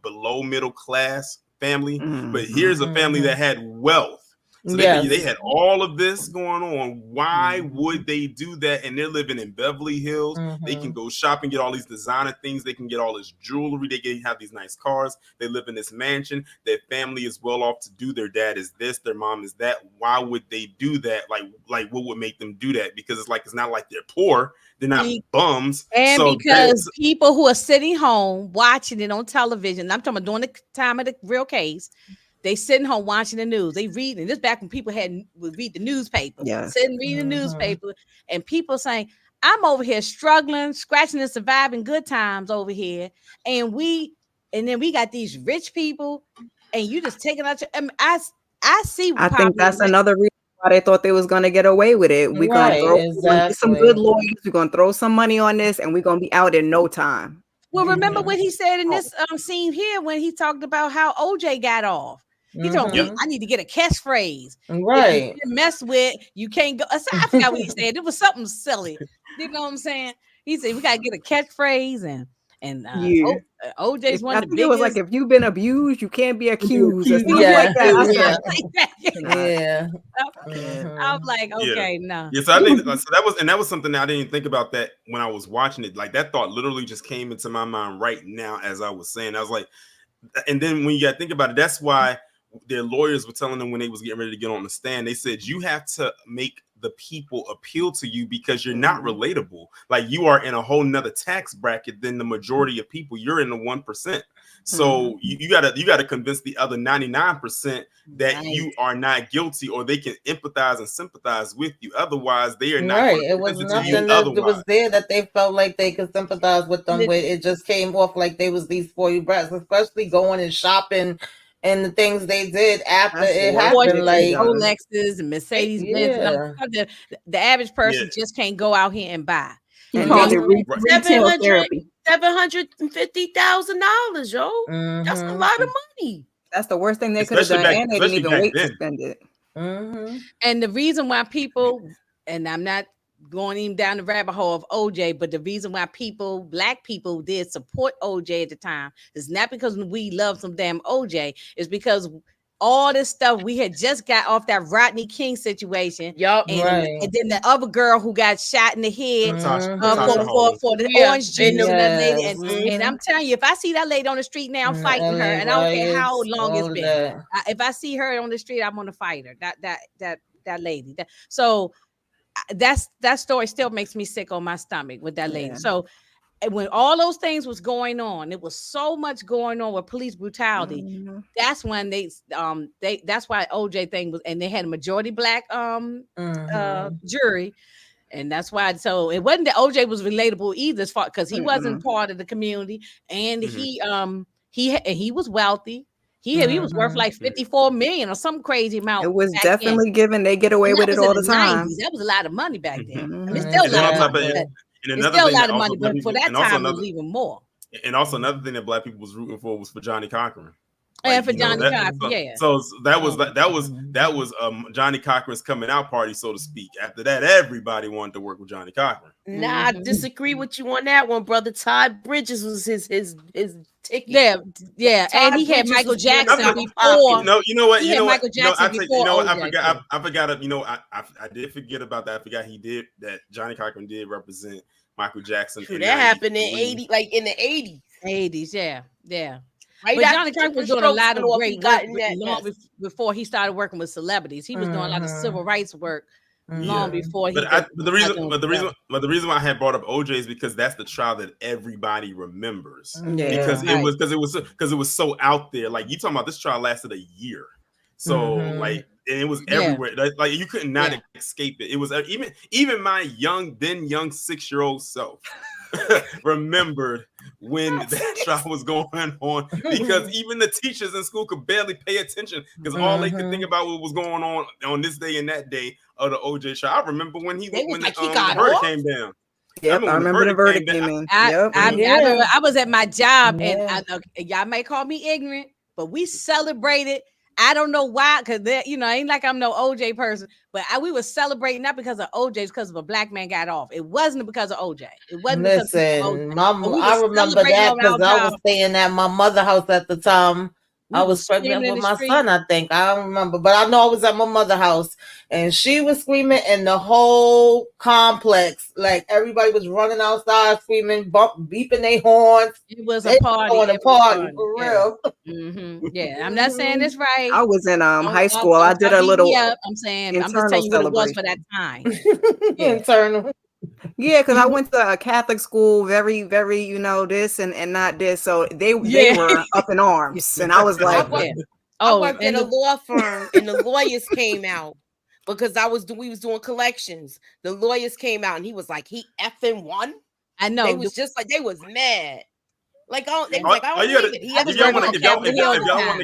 below middle class family, but here's a family that had wealth. So they had all of this going on. Why would they do that? And they're living in Beverly Hills. They can go shopping, get all these designer things. They can get all this jewelry. They can have these nice cars. They live in this mansion. Their family is well off to do. Their dad is this. Their mom is that. Why would they do that? Like what would make them do that? Because it's not like they're poor. They're not bums. And because people who are sitting home watching it on television, I'm talking about during the time of the real case, they sitting home watching the news. They reading. This back when people would read the newspaper. Sitting reading the newspaper, and people saying, "I'm over here struggling, scratching and surviving good times over here," and then we got these rich people, and you just taking out your. I see. I think that's another reason why they thought they was going to get away with it. We're going to get some good lawyers. We're going to throw some money on this, and we're going to be out in no time. Well, remember what he said in this scene here when he talked about how OJ got off. He told me, I need to get a catchphrase. Right. If you mess with, you can't go. I forgot what he said. It was something silly. You know what I'm saying? He said, we got to get a catchphrase OJ's one of the biggest. It was like, if you've been abused, you can't be accused. Or something like that. I'm like, okay, no. Yeah, so I think that was something that I didn't think about that when I was watching it. Like that thought literally just came into my mind right now as I was saying. I was like, and then when you got to think about it, that's why their lawyers were telling them when they was getting ready to get on the stand, they said, you have to make the people appeal to you because you're not relatable. Like you are in a whole nother tax bracket than the majority of people. You're in the 1%. So you gotta convince the other 99% that you are not guilty, or they can empathize and sympathize with you. Otherwise, they are not. Right. It was nothing that was there that they felt like they could sympathize with them with. It just came off like they was these spoiled brats, especially going and shopping and the things they did after it happened, like Rolexes and Mercedes Benz. The average person just can't go out here and buy. $750,000, yo. That's a lot of money. That's the worst thing they could have done, and they didn't even wait to spend it. And the reason why people, and I'm not going even down the rabbit hole of OJ, but the reason why black people did support OJ at the time is not because we love some damn OJ, it's because all this stuff. We had just got off that Rodney King situation. Yup. And then the other girl who got shot in the head for the orange juice and that lady. And I'm telling you, if I see that lady on the street now fighting her, and I don't care how long it's been, if I see her on the street, I'm gonna fight her. That lady. So that story still makes me sick on my stomach with that lady. So when all those things was going on, it was so much going on with police brutality. That's when that's why OJ thing was, and they had a majority black jury, and that's why. So it wasn't that OJ was relatable either, as far because he wasn't part of the community, and he was wealthy. He was worth like 54 million or some crazy amount. It was definitely given. They get away with it all the time. 90s. That was a lot of money back then. I mean, still a lot of money. It's still a lot of money, but for that time, it was even more. And also another thing that black people was rooting for was for Johnny Cochran. And for Johnny Cochran, So that was Johnny Cochran's coming out party, so to speak. After that, everybody wanted to work with Johnny Cochran. Nah, I disagree with you on that one, brother. Todd Bridges was his ticket. Yeah, and he had Michael Jackson before. You know what? He had Michael Jackson before. I forgot. I did forget about that. I forgot that Johnny Cochran did represent Michael Jackson. That happened in the 80s. Yeah. Right, but Johnny Cochran was doing a lot of great work before he started working with celebrities. He was doing a lot of civil rights work long before. The reason why I had brought up OJ is because that's the trial that everybody remembers. Because it was so out there. Like you talking about, this trial lasted a year, so and it was everywhere. Like you could not escape it. It was even my young 6-year-old self remembered when that trial was going on, because even the teachers in school could barely pay attention because all they could think about what was going on this day and that day of the OJ trial. I remember when the verdict came down. Yep, I remember the verdict came in. I was at my job, and y'all may call me ignorant, but we celebrated. I don't know why, because ain't like I'm no OJ person, but we were celebrating not because of OJ, it's because of a black man got off. It wasn't because of OJ. It wasn't. Listen, I remember that because I was staying at my mother's house at the time. I was pregnant with my son, I think. I don't remember, but I know I was at my mother's house and she was screaming, and the whole complex, like everybody was running outside screaming, beeping their horns. It was a party. For real. Yeah, I'm not saying this right. I was in high school. I did a little. I'm just telling you what it was for that time. Internal. Yeah, because I went to a Catholic school, very, very, this and not this. So they were up in arms, and I was like, I worked at a law firm, and the lawyers came out because we was doing collections. The lawyers came out, and he was like, he effing won. I know. They was just like, they was mad. Like, I don't believe it. If y'all want to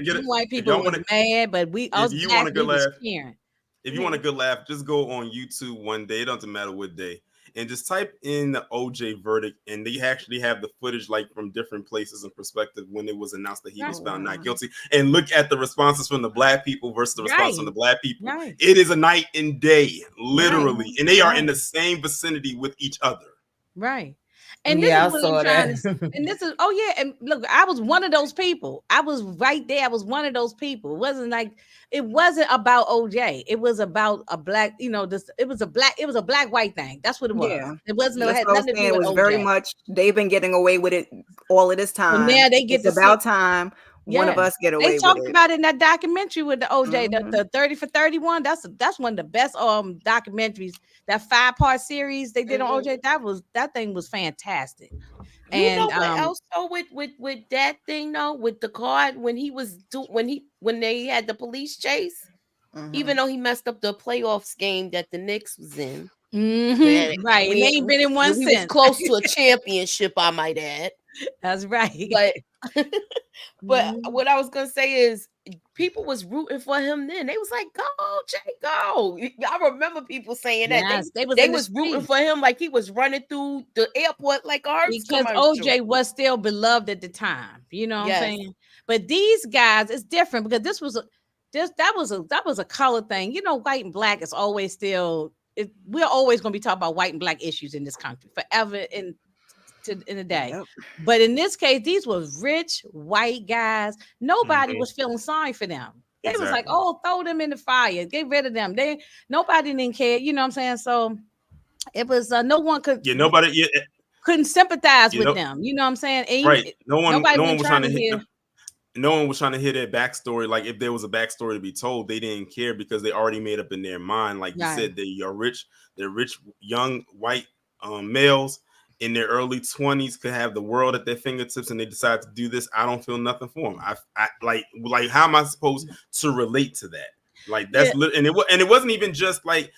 get it, white people was mad, but if you want a good laugh, if you want a good laugh, just go on YouTube one day. It doesn't matter what day. And just type in the OJ verdict, and they actually have the footage like from different places and perspective when it was announced that he was found not guilty. And look at the responses from the black people versus the response from the black people. It is a night and day, literally. And they are in the same vicinity with each other. Right. And this is what I'm trying to, and this is, and look, I was one of those people. I was right there. I was one of those people. It wasn't about OJ. It was about a black, it was a black white thing. That's what it was. Yeah. It wasn't. It had nothing to do with OJ. It was very much, they've been getting away with it all of this time. Well, now they get about time. One of us get away with it. They talked about it in that documentary with the OJ, the 30 for 31. That's one of the best documentaries. That 5-part series they did on OJ. That thing was fantastic. And you know what else though with that thing though, with the card when they had the police chase, even though he messed up the playoffs game that the Knicks was in. Right. He ain't been in one since. He was close to a championship, I might add. That's right. But what I was gonna say is people was rooting for him then. They was like, go, Jay, go. I remember people saying that. Yes, they was rooting for him like he was running through the airport like ours. Because OJ was still beloved at the time. You know what I'm saying? But these guys, it's different because that was a color thing. White and black is always still we're always gonna be talking about white and black issues in this country forever in the day. But in this case, these were rich white guys. Nobody was feeling sorry for them. They was like, oh, throw them in the fire, get rid of them. Nobody didn't care, you know what I'm saying? So it was no one could couldn't sympathize with them, you know what I'm saying? And right. No one was trying to hear. No one was trying to hear their backstory. Like if there was a backstory to be told, they didn't care because they already made up in their mind. Like you said, they're rich young white males in their early 20s could have the world at their fingertips, and they decide to do this. I don't feel nothing for them. I like how am I supposed to relate to that? Like that's and it wasn't even just like.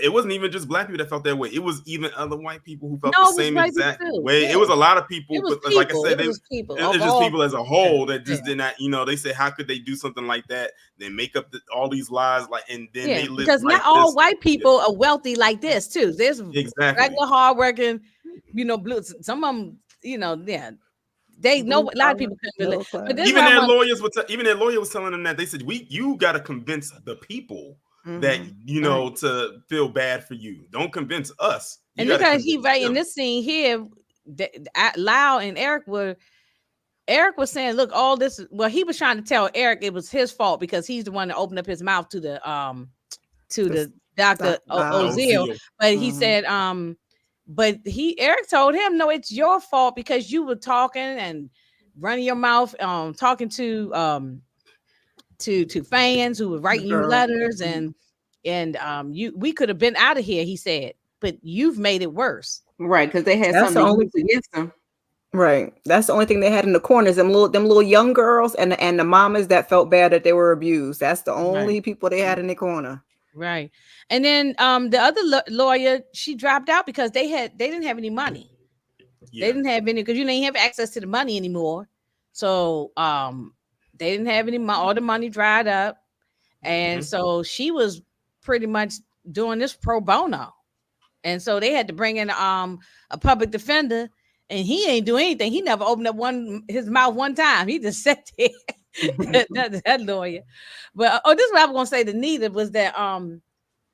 It wasn't even just black people that felt that way. It was even other white people who felt the same exact way. Yeah. It was a lot of people, but people. Like I said, it was just people as a whole that just did not, they said, how could they do something like that? They make up all these lies, like, and then they live because not all white people are wealthy like this too. There's regular hardworking, blues. Some of them, they know a lot of people couldn't relate. But even their lawyers even their lawyer was telling them that they said, you got to convince the people. That to feel bad for you. Don't convince us. And because he in this scene here, Lyle and Erik was saying, look, all this. Well, he was trying to tell Erik it was his fault because he's the one that opened up his mouth to the Dr. Ozil. But he said, but Erik told him, no, it's your fault because you were talking and running your mouth, talking to fans who were writing you letters and we could have been out of here, he said, but you've made it worse. Right, because they had something against them. Right. That's the only thing they had in the corners, them little young girls and the mamas that felt bad that they were abused. That's the only people they had in the corner. Right. And then the other lawyer, she dropped out because they didn't have any money. Yeah. They didn't have any because didn't have access to the money anymore. So they didn't have any money, all the money dried up. And so she was pretty much doing this pro bono. And so they had to bring in a public defender, and he ain't do anything. He never opened up his mouth one time. He just sat there. that lawyer. But this is what I was gonna say to Nita was that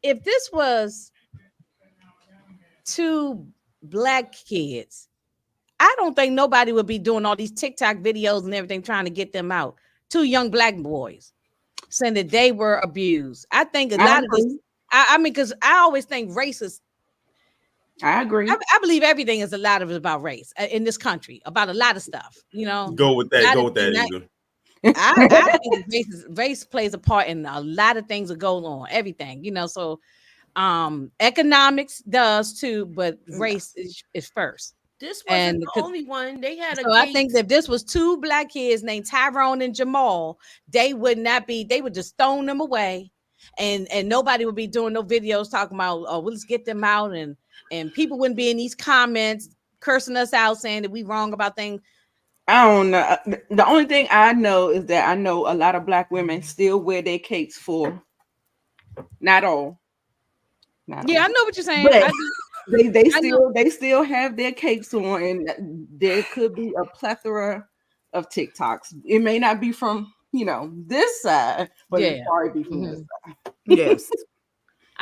if this was two black kids, I don't think nobody would be doing all these TikTok videos and everything trying to get them out. Two young black boys saying that they were abused. I think a lot of this, I mean, because I always think race is. I agree. I believe everything is a lot of it about race in this country, about a lot of stuff. Go with that. I think race plays a part in a lot of things that go on. Everything, So, economics does too, but race is first. This wasn't the only one. They had I think that if this was two black kids named Tyrone and Jamal, they would not be. They would just stone them away, and nobody would be doing no videos talking about, oh, let's get them out, and people wouldn't be in these comments cursing us out, saying that we wrong about things. I don't know. The only thing I know is that I know a lot of black women still wear their capes for. Not all. I know what you're saying. But they still have their capes on, and there could be a plethora of TikToks. It may not be from this side, but it probably be from this side. Yes.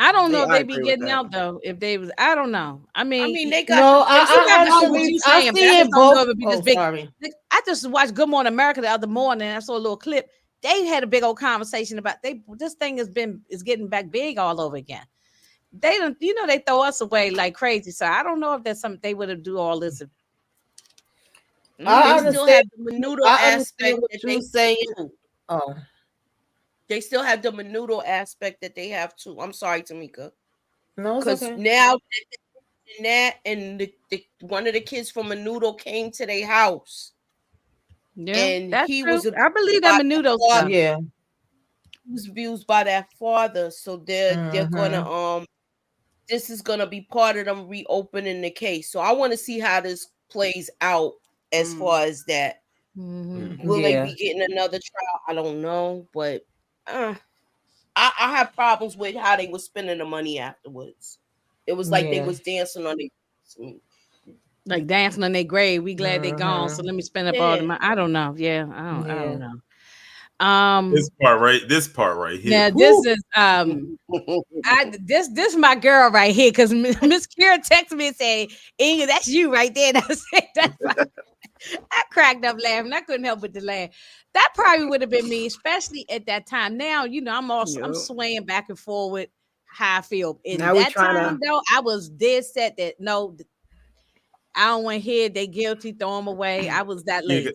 I don't know if they be getting out though. If they was, I don't know. I mean they got. No, I see it both. I just watched Good Morning America the other morning. I saw a little clip. They had a big old conversation about this thing is getting back big all over again. They don't, they throw us away like crazy. So I don't know if that's something they would have do all this. They still have the menudo aspect that they saying. Oh. They still have the menudo aspect that they have too. I'm sorry, Tamika. No, because now and one of the kids from Menudo came to their house. Yeah, and he true. I believe that Menudo stuff. Yeah, he was abused by that father, so they're gonna this is gonna be part of them reopening the case. So I want to see how this plays out as far as that. Will they be getting another trial? I don't know, but. I have problems with how they were spending the money afterwards. It was like they was dancing on their like dancing on their grave. We glad they gone, so let me spend up all the money. I don't know. I don't know. This part right here. Yeah, this is this my girl right here, because Miss Kira texted me and said, Inga, that's you right there. And I said, I cracked up laughing. I couldn't help but to laugh. That probably would have been me, especially at that time. Now, I'm swaying back and forward how I feel. In that time, though, I was dead set that no, I don't want to hear they guilty, throw them away. I was that late.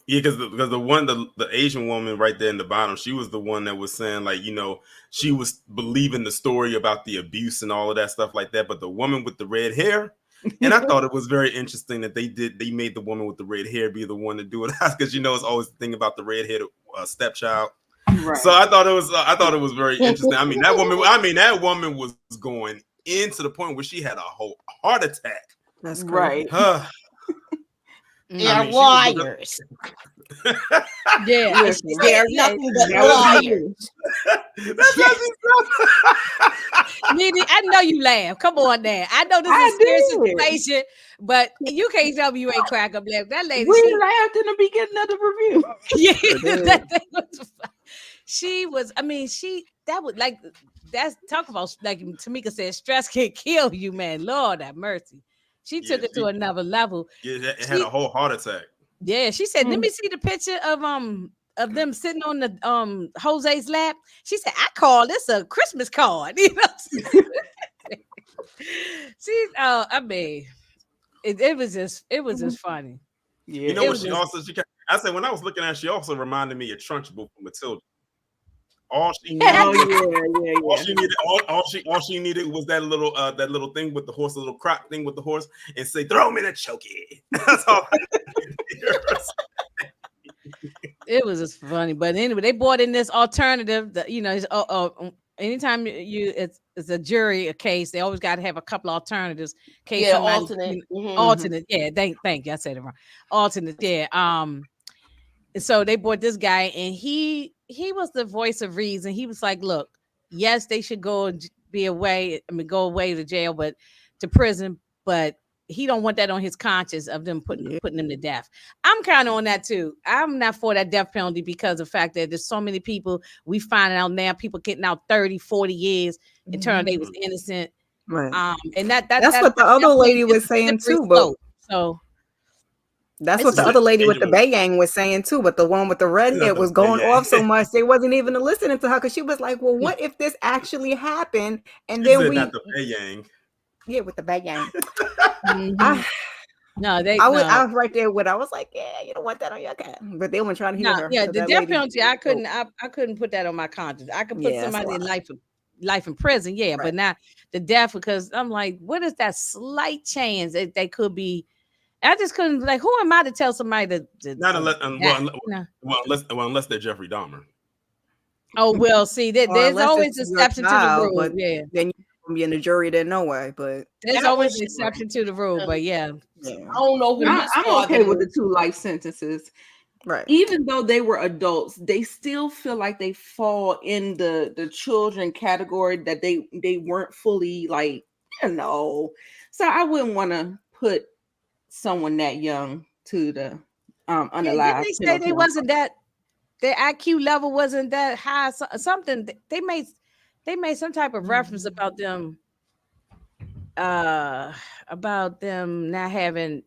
Yeah, because the Asian woman right there in the bottom, she was the one that was saying, like, she was believing the story about the abuse and all of that stuff like that. But the woman with the red hair, and I thought it was very interesting that they made the woman with the red hair be the one to do it, because it's always the thing about the red-haired stepchild. Right. So I thought it was very interesting. I mean, that woman was going into the point where she had a whole heart attack. That's right. They're liars. Yeah, they're nothing but liars. Nene, I know you laugh. Come on now. I know this is a serious situation, but you can't tell me you ain't crack up laugh. That lady, we laughed in the beginning of the review. Yeah, she was. I mean, that would like that's talk about, like Tamika said, stress can kill you, man. Lord have mercy. She took it to another level. Yeah, it had a whole heart attack. Yeah, she said, "Let me see the picture of them sitting on the Jose's lap." She said, "I call this a Christmas card." I mean, it was just funny. Yeah, you know what? I said when I was looking at her, she also reminded me of Trunchbull from Matilda. All she needed was that little thing with the horse, a little croc thing with the horse, and say, "Throw him in a chokey." That's all. It was just funny, but anyway, they brought in this alternative. Anytime it's a jury a case, they always got to have a couple alternatives. Alternate. Alternate. Yeah, thank you. I said it wrong. Alternate. Yeah. And so they brought this guy, and he was the voice of reason. He was like, "Look, yes, they should go and go away to jail, but to prison, but he don't want that on his conscience of them putting them to death." I'm kind of on that too. I'm not for that death penalty because of the fact that there's so many people we find out now, people getting out 30, 40 years and turn out they was innocent. Right. And that's what the other lady was saying too. But so that's what the other lady with the bayang was saying too. But the one with the red hair was going off so much they wasn't even listening to her, because she was like, "Well, what if this actually happened?" And then the bayang. Yeah, with the bayang. I was right there with. I was like, "Yeah, you don't want that on your cat." But they weren't trying to hear her. Yeah, the death penalty, I couldn't put that on my conscience. I could put somebody in life in prison, right. But not the death, because I'm like, what is that slight chance that they could be? I just couldn't, like, who am I to tell somebody to not unless they're Jeffrey Dahmer. Oh well, see, there's always an exception to the rule. But then you can be in the jury then no way. But there's always an exception to the rule. But yeah. I don't know who I'm okay with the 2 life sentences. Right. Even though they were adults, they still feel like they fall in the children category, that they weren't fully, like, So I wouldn't want to put someone that young to the unalive. They say they wasn't that, their IQ level wasn't that high. Something they made some type of reference about them not having.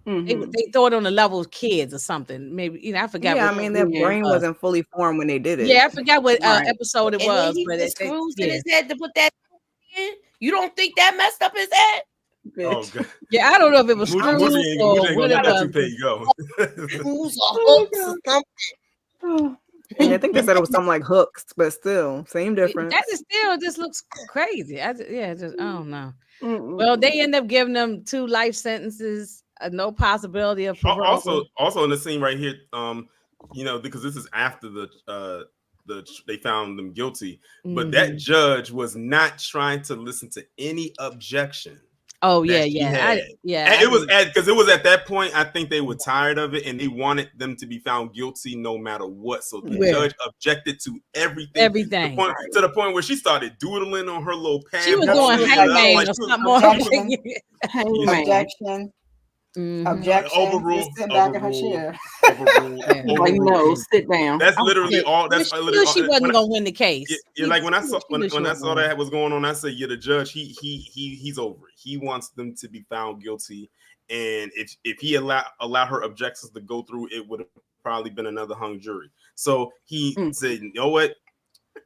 They thought on the level of kids or something. Maybe I forgot. Yeah, I mean, their brain wasn't fully formed when they did it. Yeah, I forgot what episode it was. But it screws in his head to put that in. You don't think that messed up his head? Oh, God. Yeah, I don't know if it was screws or whatever. I think they said it was something like hooks, but still, same difference. That is still just looks crazy. I don't know. Well, they end up giving them 2 life sentences. No possibility of also in the scene right here, because this is after they found them guilty, but that judge was not trying to listen to any objection. Oh yeah. It was at that point, I think they were tired of it and they wanted them to be found guilty no matter what. So the judge objected to everything. To the point where she started doodling on her little pad. She was going hangman or something. Objection. Objection. Overruled. Just sit back in her Overruled. chair. Overruled. Yeah. Like, no, Overruled. sit down. That's literally all. Well, That's she knew literally she all. wasn't gonna win the case. Yeah, like when I saw She knew she when I wasn't saw gonna that was going on, I said, yeah, the judge, he's over it. He wants them to be found guilty, and if he allow her objections to go through, it would have probably been another hung jury. So he said, you know what?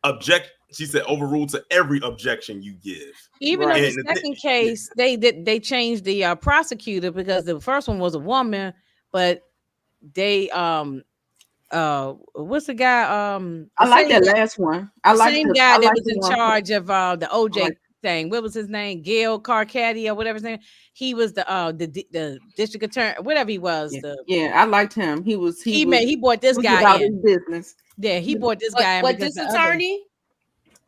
Object. She said, overruled to every objection you give. Even Right. though And the the second case, they changed the prosecutor because the first one was a woman, but they what's the guy I like that guy, last one. I the like same the guy I that like was the in one. charge of the OJ like- thing. What was his name? Gail Carcati or whatever his name. He was the district attorney, whatever he was. Yeah, I liked him. He Brought this guy about in. his business. Yeah, he brought this guy in. What because this the other- attorney?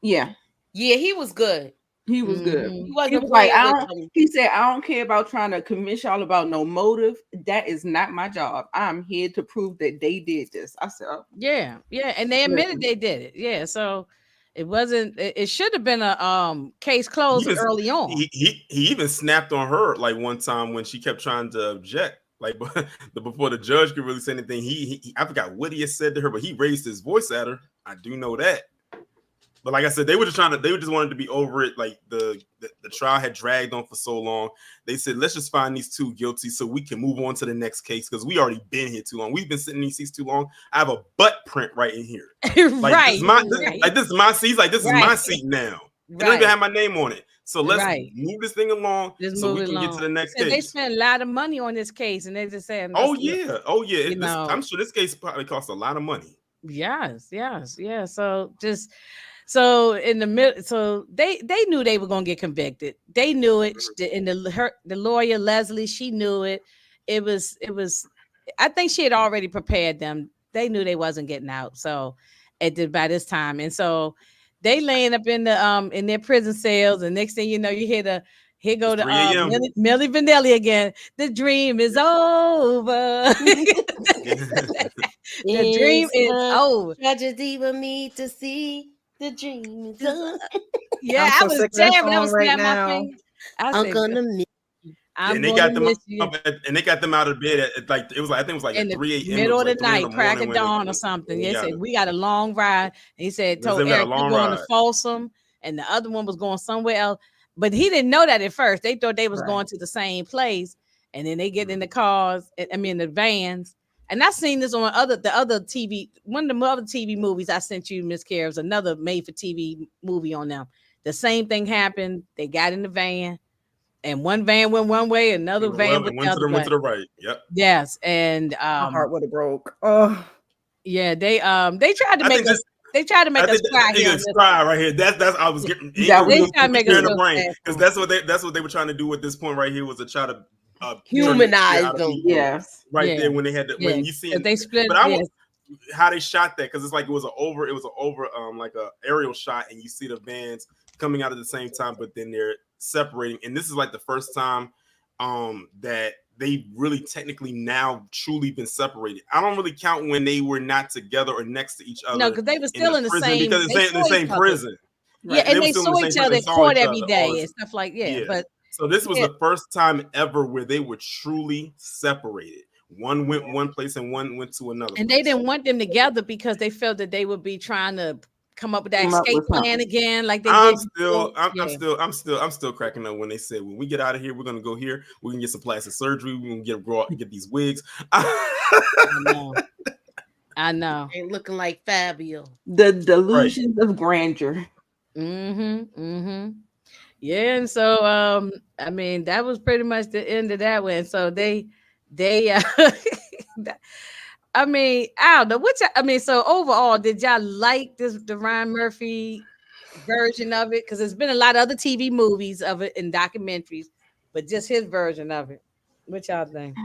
Yeah, Yeah, he was good. he was good. He He wasn't was like, playing with them. he said, I don't care about trying to convince y'all about no motive. That is not my job. I'm here to prove that they did this. I said, oh. Yeah, and they admitted they did it. Yeah, so it wasn't. It should have been a case closed early on. He even snapped on her like one time when she kept trying to object. Like before the judge could really say anything, he I forgot what he had said to her, but he raised his voice at her. I do know that. But like I said, they were just wanted to be over it. Like the trial had dragged on for so long. They said, let's just find these two guilty so we can move on to the next case because we already been here too long. We've been sitting in these seats too long. I have a butt print right in here. Like, right. This is my seat. Like, this is my seat now. It don't even have my name on it. So let's move this thing along so we can get to the next case. They spent a lot of money on this case, and they just said, oh yeah. I'm sure this case probably cost a lot of money. Yes. So in the middle, so they knew they were gonna get convicted. They knew it, and the lawyer Leslie, she knew it. It was. I think she had already prepared them. They knew they wasn't getting out. So by this time, and so they laying up in their prison cells, and next thing you know, you hear Milli Vanilli again. The dream is over. The dream is over. Tragedy for me to see. The dream is over. Yeah, I was jamming. I was right now. I'm gonna miss you. And they got them out of bed at like it was like I think it was like in at 3 a.m. middle of the night, crack of dawn or something. They said we got a long ride. And he said told Erik we're going to Folsom, and the other one was going somewhere else. But he didn't know that at first. They thought they was going to the same place, and then they get in the cars. The vans. And I seen this on the other TV, one of the other TV movies I sent you, Miss Cares, another made for TV movie on them. The same thing happened. They got in the van, and one van went one way, another van went the other way. Went to the right. Yep. Yes, and my heart would have broke. Oh, yeah. They tried to make us. They tried to make us cry here. Cry right here. That's I was getting. They tried to make us in the brain because that's what they were trying to do at this point right here was to try to humanize them. Yes, there when they had when you see they split. But how they shot that because it's like it was an over like a aerial shot and you see the vans coming out at the same time, but then they're separating. And this is like the first time that they really technically now truly been separated. I don't really count when they were not together or next to each other. No, because they were still in the same because it's in the same prison. Right? Yeah, and they saw each other in court every day and stuff like but. So this was the first time ever where they were truly separated. One went one place and one went to another. And they didn't want them together because they felt that they would be trying to come up with that escape plan again. Like they I'm still cracking up when they said, when we get out of here, we're gonna go here. We can get some plastic surgery. We can get these wigs. I know. Ain't looking like Fabio. The delusions of grandeur. Yeah, and so that was pretty much the end of that one. So they I don't know so overall, did y'all like the Ryan Murphy version of it? Because there's been a lot of other TV movies of it and documentaries, but just his version of it. What y'all think?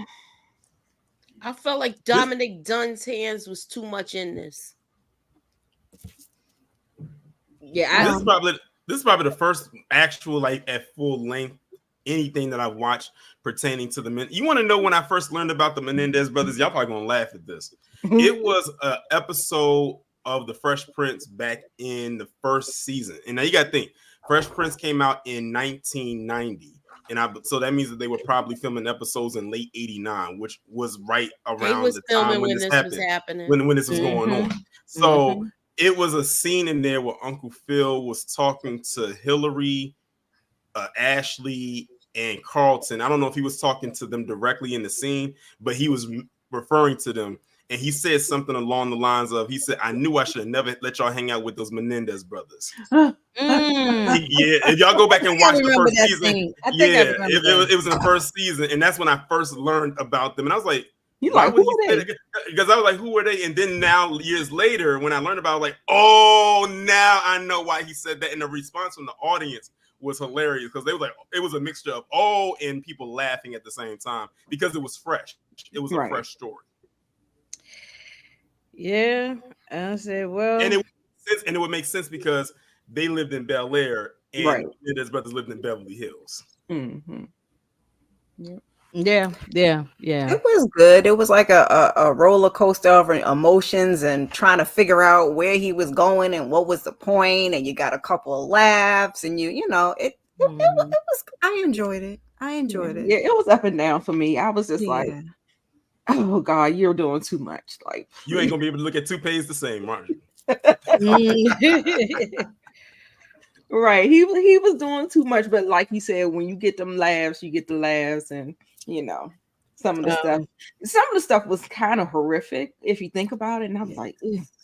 I felt like Dominic Dunn's hands was too much in this. Yeah, this is probably the first actual like at full length anything that I've watched pertaining to the men. You want to know when I first learned about the Menendez brothers? Y'all probably gonna laugh at this. It was an episode of The Fresh Prince back in the first season, and now you got to think Fresh Prince came out in 1990. so that means that they were probably filming episodes in late '89, which was right They around was the filming time when this was happened, happening. when this was going on. So it was a scene in there where Uncle Phil was talking to Hillary, Ashley, and Carlton. I don't know if he was talking to them directly in the scene, but he was referring to them. And he said something along the lines of, he said, I knew I should have never let y'all hang out with those Menendez brothers. Yeah, if y'all go back and watch the first season, it was in the first season. And that's when I first learned about them. And I was like, why would he say that? Because I was like, who are they? And then now, years later, when I learned about it, I was like, oh, now I know why he said that. And the response from the audience was hilarious because they were like, it was a mixture of and people laughing at the same time because it was fresh. It was a fresh story. Yeah, I said, well, and it would make sense because they lived in Bel Air and his brothers lived in Beverly Hills. Mm-hmm. Yeah. It was good. It was like a roller coaster of emotions and trying to figure out where he was going and what was the point. And you got a couple of laughs, and you know it was. I enjoyed it. Yeah, it was up and down for me. I was just like, oh God, you're doing too much. Like, you ain't gonna be able to look at toupees the same, aren't you? Right. He was doing too much, but like he said, when you get them laughs, you get the laughs, and you know, some of the stuff was kind of horrific if you think about it. And I was like,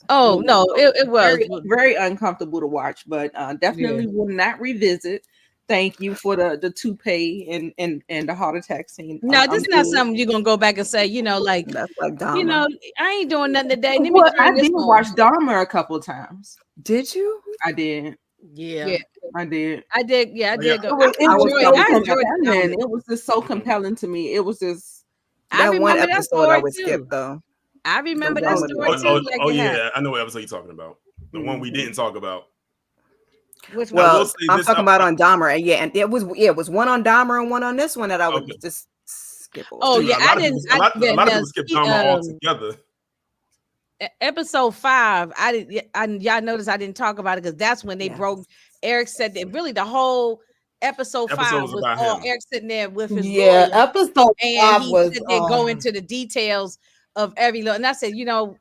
oh no, it was very, very uncomfortable to watch, but definitely will not revisit. Thank you for the toupee and the heart attack scene. No, this is not something you're gonna go back and say, you know, like that's like Dahmer. You know, I ain't doing nothing today. Well, I did watch Dahmer a couple of times. Did you? I did. Yeah, I did. I did. Yeah, I did go. I enjoyed it. It was just so compelling to me. It was just that one episode I would skip though. I remember that story too. I know what episode you're talking about. The one we didn't talk about. Well, I'm talking about on Dahmer, and it was one on Dahmer and one on this one that I would just skip over. Oh yeah, I didn't. A lot of people skip Dahmer altogether. Episode 5, y'all notice I didn't talk about it because that's when they broke. Erik said that really the whole episode 5 was all Erik sitting there with his lawyer, episode 5 was they go into the details of every little, and I said, you know,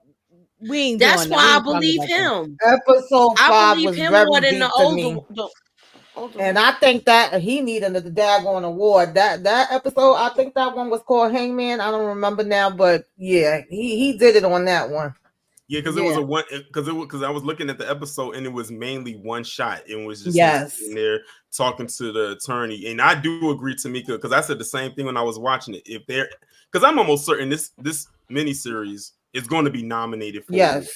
we ain't. That's why I believe him. Episode 5 was him very more than deep the to older. me. And I think that he needed a daggone award. That episode, I think that one was called Hangman. I don't remember now, but yeah, he did it on that one. Yeah, because it was because I was looking at the episode and it was mainly one shot. It was just in there talking to the attorney, and I do agree, Tamika, because I said the same thing when I was watching it. If they're, because I'm almost certain this miniseries is going to be nominated for. Yes.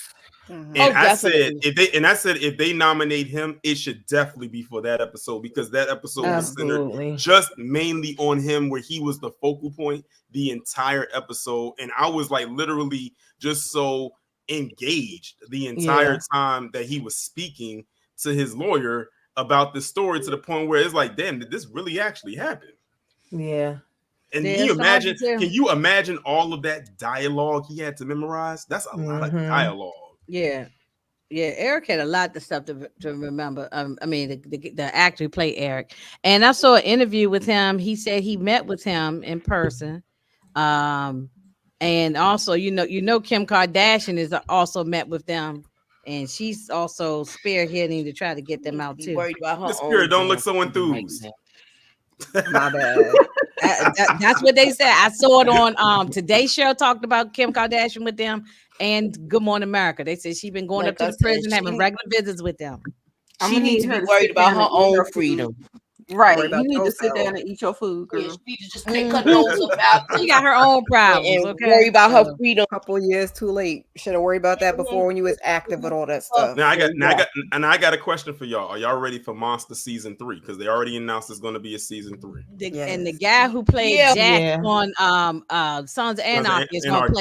And I said if they nominate him, it should definitely be for that episode because that episode was centered just mainly on him, where he was the focal point the entire episode, and I was like literally just so engaged the entire time that he was speaking to his lawyer about this story, to the point where it's like, damn, did this really actually happen? Yeah. And can you imagine all of that dialogue he had to memorize? That's a lot of dialogue. Yeah. Erik had a lot of stuff to remember. I mean, the actor who played Erik, and I saw an interview with him. He said he met with him in person. And also, you know, Kim Kardashian is also met with them, and she's also spearheading to try to get them out too. Worried about her the spirit don't look so enthused. My bad. That's what they said. I saw it on Today's Show, talked about Kim Kardashian with them, and Good Morning America. They said she's been going up to the prison, having regular visits with them. She needs to be worried about her own freedom. Right, you need to sit down and eat your food, girl. Yeah, she need to just take her nose up out. She got her own problems. And worry about her freedom. A couple years too late. Should have worried about that before when you was active with all that stuff. Now I got a question for y'all. Are y'all ready for Monster season 3? Because they already announced it's going to be a season 3. And the guy who played Jack on Sons of Anarchy is going to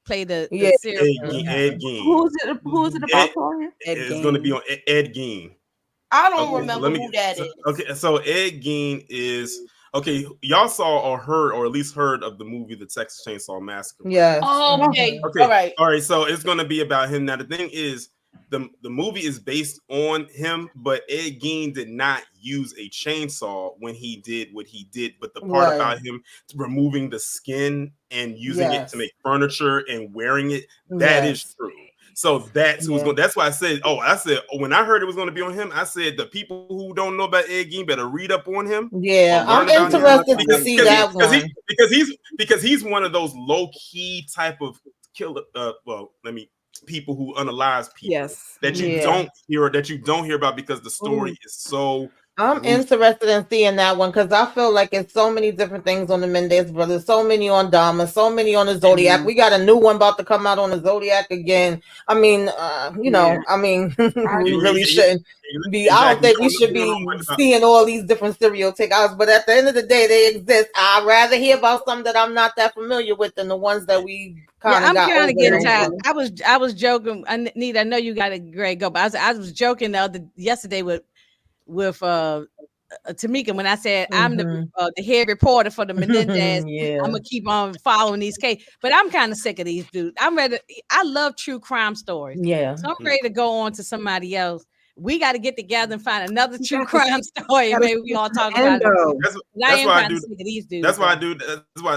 play the serial. Ed Gein. Who is it about? It's going to be on Ed Gein. I don't remember who that is. Okay, so Ed Gein is y'all saw or heard, or at least heard of the movie The Texas Chainsaw Massacre. Yes. Oh, okay. All right. So it's going to be about him. Now the thing is, the movie is based on him, but Ed Gein did not use a chainsaw when he did what he did. But the part about him removing the skin and using it to make furniture and wearing it, that is true. So that's who's going. That's why I said. When I heard it was going to be on him, I said the people who don't know about Ed Gein better read up on him. Yeah, I'm interested to see that one because he's one of those low key type of killer. People who unalive people that you don't hear about because the story is so. I'm interested in seeing that one because I feel like it's so many different things on the Menendez brothers, so many on Dahmer, so many on the Zodiac. We got a new one about to come out on the Zodiac again. I mean, we really shouldn't be. I don't think we should be seeing all these different stereotypes, but at the end of the day, they exist. I'd rather hear about some that I'm not that familiar with than the ones that we I'm kind of getting tired. I was joking. Anita, I know you got a great go, but I was joking yesterday with Tamika when I said I'm the head reporter for the Menendez. I'm gonna keep on following these cases, but I'm kind of sick of these dudes. I'm ready. I love true crime stories. So I'm ready to go on to somebody else. We got to get together and find another true crime story. Maybe we all talk about it. That's why I do. Sick of these dudes, that's why I do.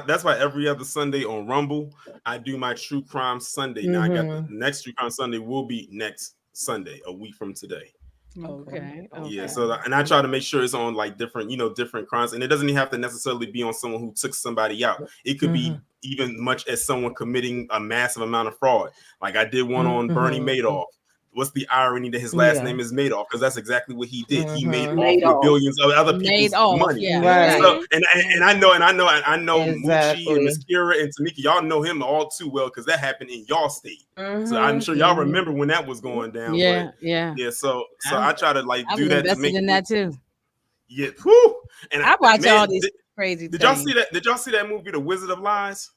That's why every other Sunday on Rumble I do my True Crime Sunday. Now I got the next True Crime Sunday will be next Sunday, a week from today. Okay. Yeah. So and I try to make sure it's on like different crimes, and it doesn't even have to necessarily be on someone who took somebody out. It could be even much as someone committing a massive amount of fraud. Like I did one on Bernie Madoff. What's the irony that his last name is Madoff? Because that's exactly what he did. He made off with billions of other people's money. So, and I know exactly. Moochie and Mascara and Tamika, y'all know him all too well because that happened in y'all state. So I'm sure y'all remember when that was going down. So I try to like do that. To make in that too. Yeah. Whew. And I watch all these crazy. Did y'all see that? Did y'all see that movie, The Wizard of Lies?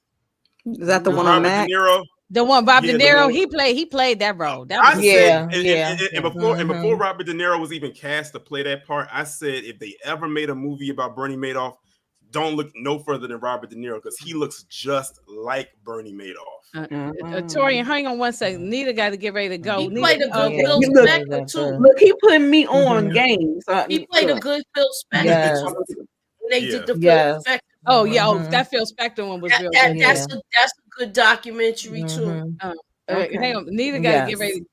Is that the one on Matt? De Niro? The one Bob De Niro, he played that role. That was and before Robert De Niro was even cast to play that part, I said if they ever made a movie about Bernie Madoff, don't look no further than Robert De Niro because he looks just like Bernie Madoff. Tori, hang on one second. Nita got to get ready to go. He played a good Phil Spector too. Look, he putting me on games. He played a good Phil Spector. They did the Phil Spector. Oh yeah, that Phil Spector one was real good. That's a good documentary too. Hang on, Nita got to get ready.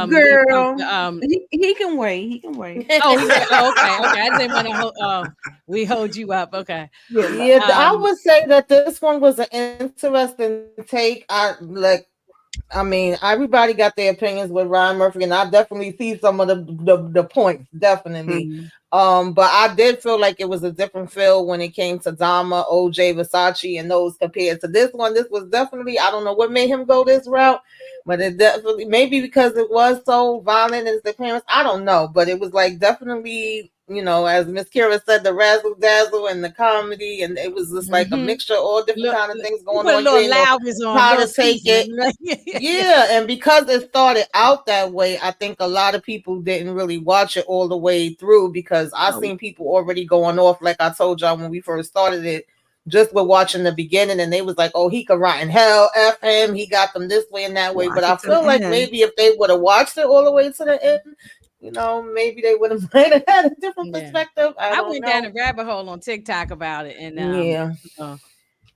Girl, he can wait. He can wait. Okay. I didn't want to we hold you up. Okay. I would say that this one was an interesting take. I mean, everybody got their opinions with Ryan Murphy, and I definitely see some of the points, definitely. But I did feel like it was a different feel when it came to Dahmer, OJ, Versace, and those compared to this one. This was definitely, I don't know what made him go this route, but it definitely, maybe because it was so violent as the parents, I don't know, but it was like definitely, as Miss Kira said, the razzle dazzle and the comedy, and it was just like a mixture of all different kind of things going on. How to take it. And because it started out that way, I think a lot of people didn't really watch it all the way through because I've seen people already going off, like I told y'all when we first started it, just with watching the beginning, and they was like, oh, he could rot in hell, F him, he got them this way and that way. But I feel like maybe if they would have watched it all the way to the end, maybe they would have had a different perspective. I went down a rabbit hole on TikTok about it, and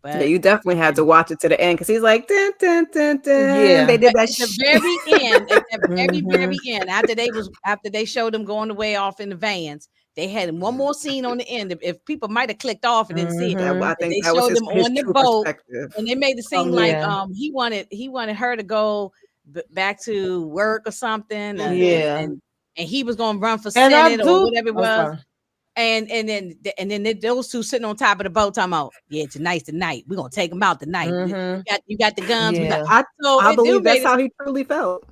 but you definitely had to watch it to the end because he's like, dun, dun, dun, dun. They did that at the very end. At the very end, after they showed them going away off in the vans, they had one more scene on the end. If people might have clicked off and didn't see it, I think they showed them on the boat, and they made it seem like he wanted her to go back to work or something. And he was going to run for Senate or whatever it was. And then those two sitting on top of the boat talking about, tonight's the night. We're going to take them out tonight. You got the guns. I believe that's how he truly felt.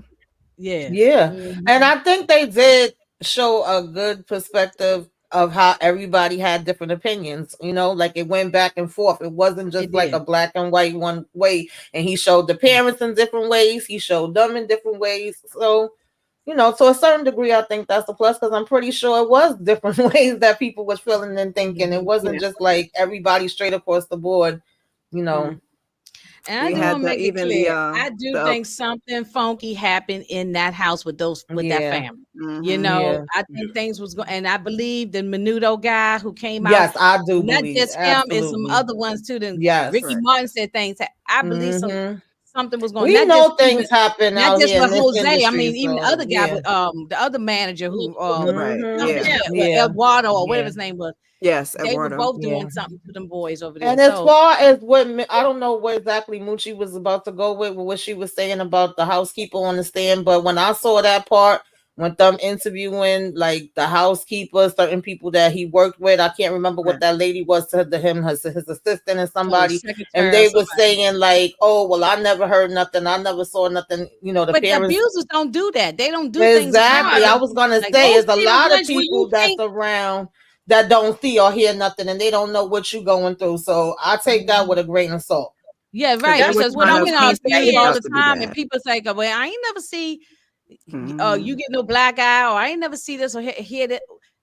And I think they did show a good perspective of how everybody had different opinions, like it went back and forth. It wasn't just like a black and white one way. And he showed the parents in different ways. He showed them in different ways. So, to a certain degree, I think that's a plus because I'm pretty sure it was different ways that people was feeling and thinking. It wasn't just like everybody straight across the board, And I do want to make it clear, I do think something funky happened in that house with that family. You know, I think things was going, and I believe the Menudo guy who came out. Yes, I do not believe. just him, and some other ones too. Then Ricky Martin said things. I believe something was going. We know things happen not out just here with in this Jose. industry, I mean, even the other guy, but the other manager who Eduardo or whatever his name was. Yes, they were both doing something to them boys over there. And as far as what I don't know what exactly Moochie was about to go with what she was saying about the housekeeper on the stand, but when I saw that part, when them interviewing like the housekeeper, certain people that he worked with, I can't remember what that lady was to him, his assistant and somebody, and they were saying like, "Oh, well, I never heard nothing, I never saw nothing." You know, but parents, the abusers don't do that. They don't do exactly. things. I was gonna say, there's a lot of people that's around that don't see or hear nothing, and they don't know what you're going through. So I take that with a grain of salt. Yeah, right. Because when I'm in Australia all the time, and people say, "Well, I ain't never see you get no black eye, or I ain't never see this or hear that."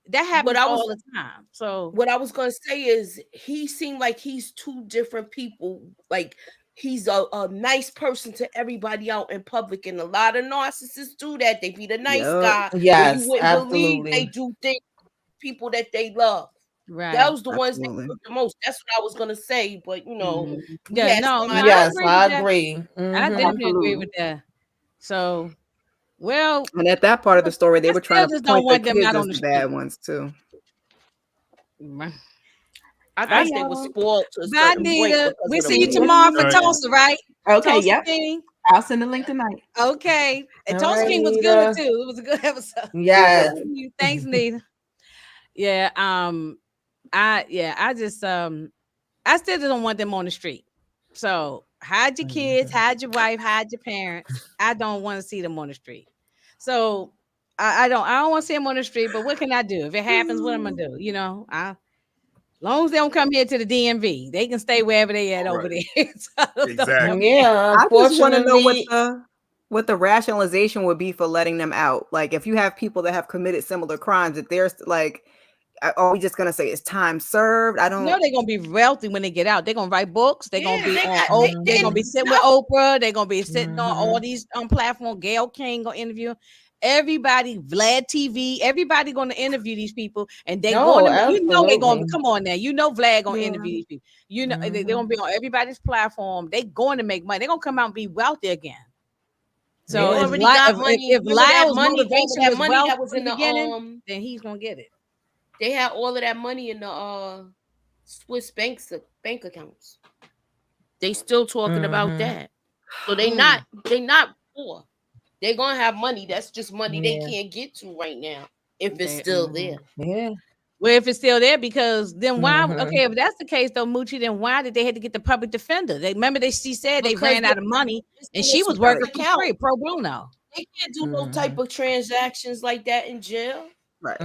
That happens all the time. So what I was gonna say is, he seemed like he's two different people. Like he's a nice person to everybody out in public, and a lot of narcissists do that. They be the nice guy. Yes, you wouldn't absolutely. believe they do things to people that they love. Right. That was the ones that hurt the most. That's what I was gonna say. But you know, yes, I agree. I definitely agree with that. So, well, and at that part of the story, they were trying to point the kids as the bad ones too. I think they were spoiled to a certain point. We see you tomorrow for Tulsa, right? Okay, yep. I'll send the link tonight. Okay. And Tulsa King was good too. It was a good episode. Yeah. Thanks, Nita. Yeah. I just I still don't want them on the street. So hide your kids, hide your wife, hide your parents. I don't want to see them on the street. So I don't want to see them on the street, but what can I do? If it happens, what am I gonna do? You know, as long as they don't come here to the DMV, they can stay wherever they at over there. Exactly. Yeah. I just want to know what the rationalization would be for letting them out. Like if you have people that have committed similar crimes, that there's like, are we just gonna say it's time served? I don't know. They're gonna be wealthy when they get out. They're gonna write books. They're gonna be on. They're gonna be sitting with Oprah. They're gonna be sitting on all these platforms. Gayle King gonna interview everybody. Vlad TV. Everybody gonna interview these people, and they going. You know they're gonna come on now. You know Vlad gonna interview these people. You know they're gonna be on everybody's platform. They going to make money. They're gonna come out and be wealthy again. So if Lyle's motivation was wealth that was in the beginning, then he's gonna get it. They had all of that money in the Swiss bank accounts. They still talking about that. So they not poor. They're gonna have money. That's just money they can't get to right now if it's still there. Yeah. Well, if it's still there, because then why? Okay, if that's the case, though, Moochie, then why did they have to get the public defender? She said they ran out of money, and she was working for free, pro bono. They can't do no type of transactions like that in jail. Right.